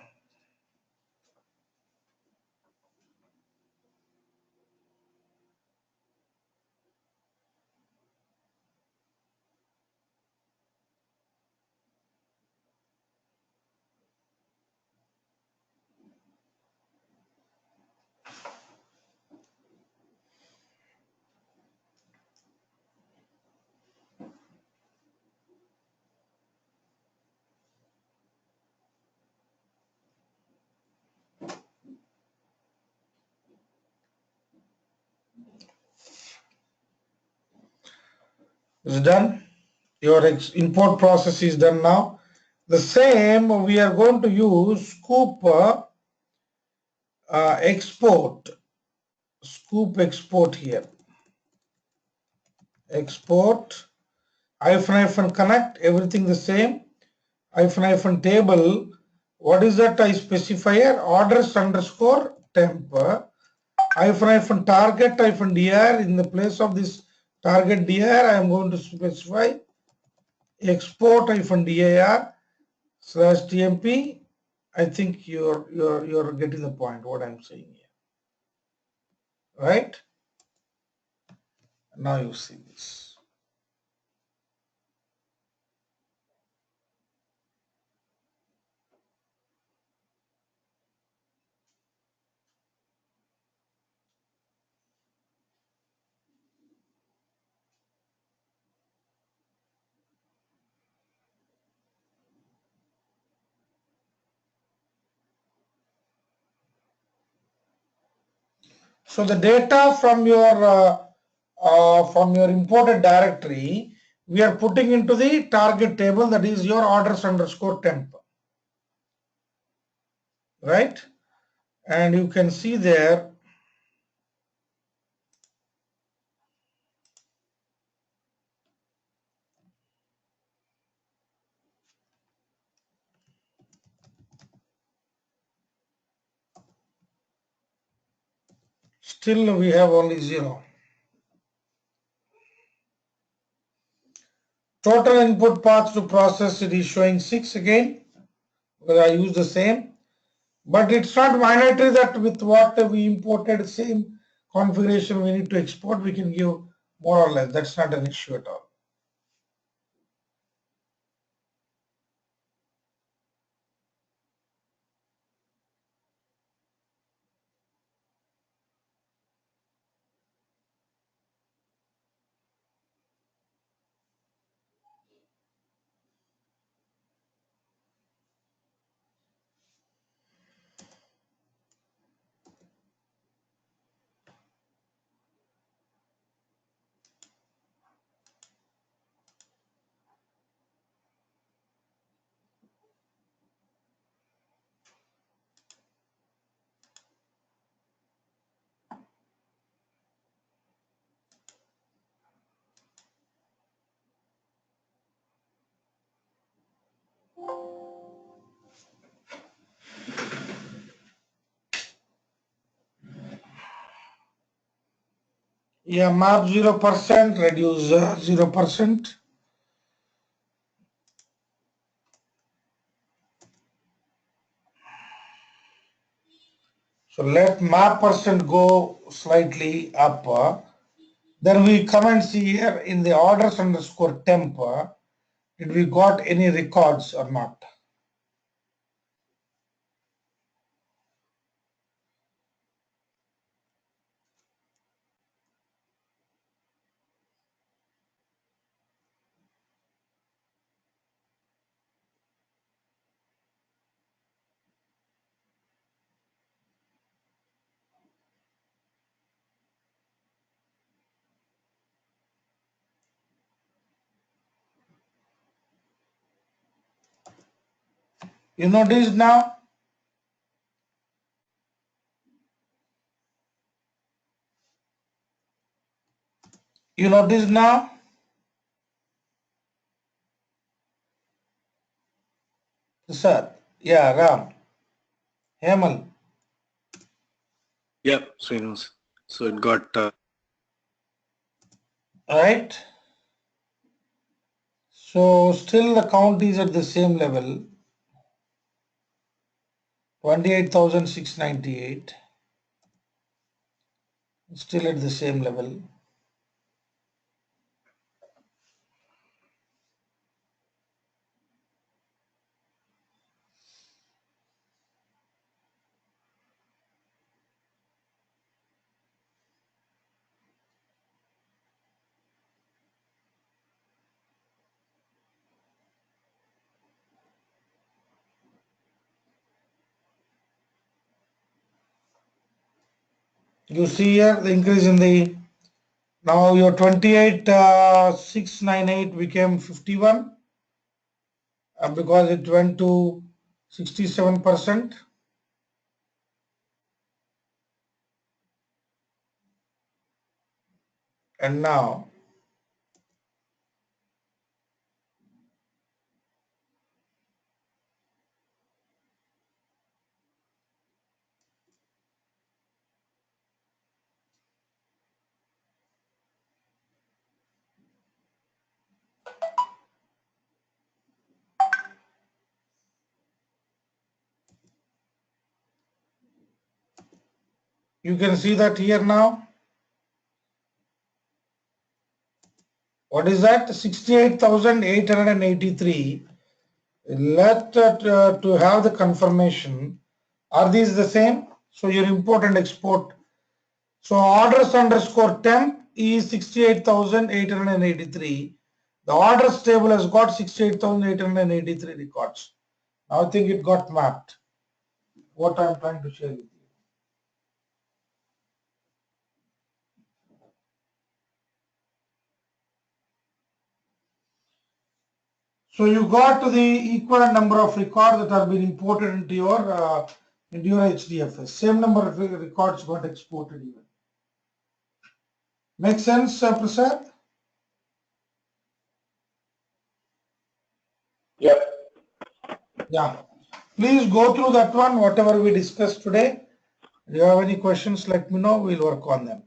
It's done. Your import process is done now. The same we are going to use Sqoop export. Sqoop export here. Export hyphen connect, everything the same. Hyphen table. What is that I specify here? Orders underscore temp. Hyphen target hyphen dir. In the place of this target dir, I am going to specify export hyphen dir slash tmp. I think you're getting the point what I'm saying here, right? Now you see this. So the data from your imported directory, we are putting into the target table, that is your orders underscore temp, right? And you can see there, still we have only 0. Total input paths to process, it is showing 6 again, because I use the same. But it's not mandatory that with what we imported, same configuration we need to export, we can give more or less. That's not an issue at all. Yeah, map 0%, reduce 0%. So let map percent go slightly up. Then we come and see here in the orders underscore temp, did we got any records or not? You notice now? You notice now? Sir, yeah, Ram, Hemal, Yeah, Srinivas. So it got right? So still the count is at the same level, 28,698, still at the same level. You see here the increase in the Now your 28,698 became 51 because it went to 67%. And now you can see that here now. What is that? 68,883. Let to have the confirmation. Are these the same? So your import and export. So orders underscore temp is 68,883. The orders table has got 68,883 records. Now I think it got mapped. What I'm trying to share with you. So you got the equivalent number of records that are being imported into your HDFS. Same number of records got exported even. Make sense, Prasad? Yep. Yeah. Please go through that one, whatever we discussed today. If you have any questions, let me know. We'll work on them.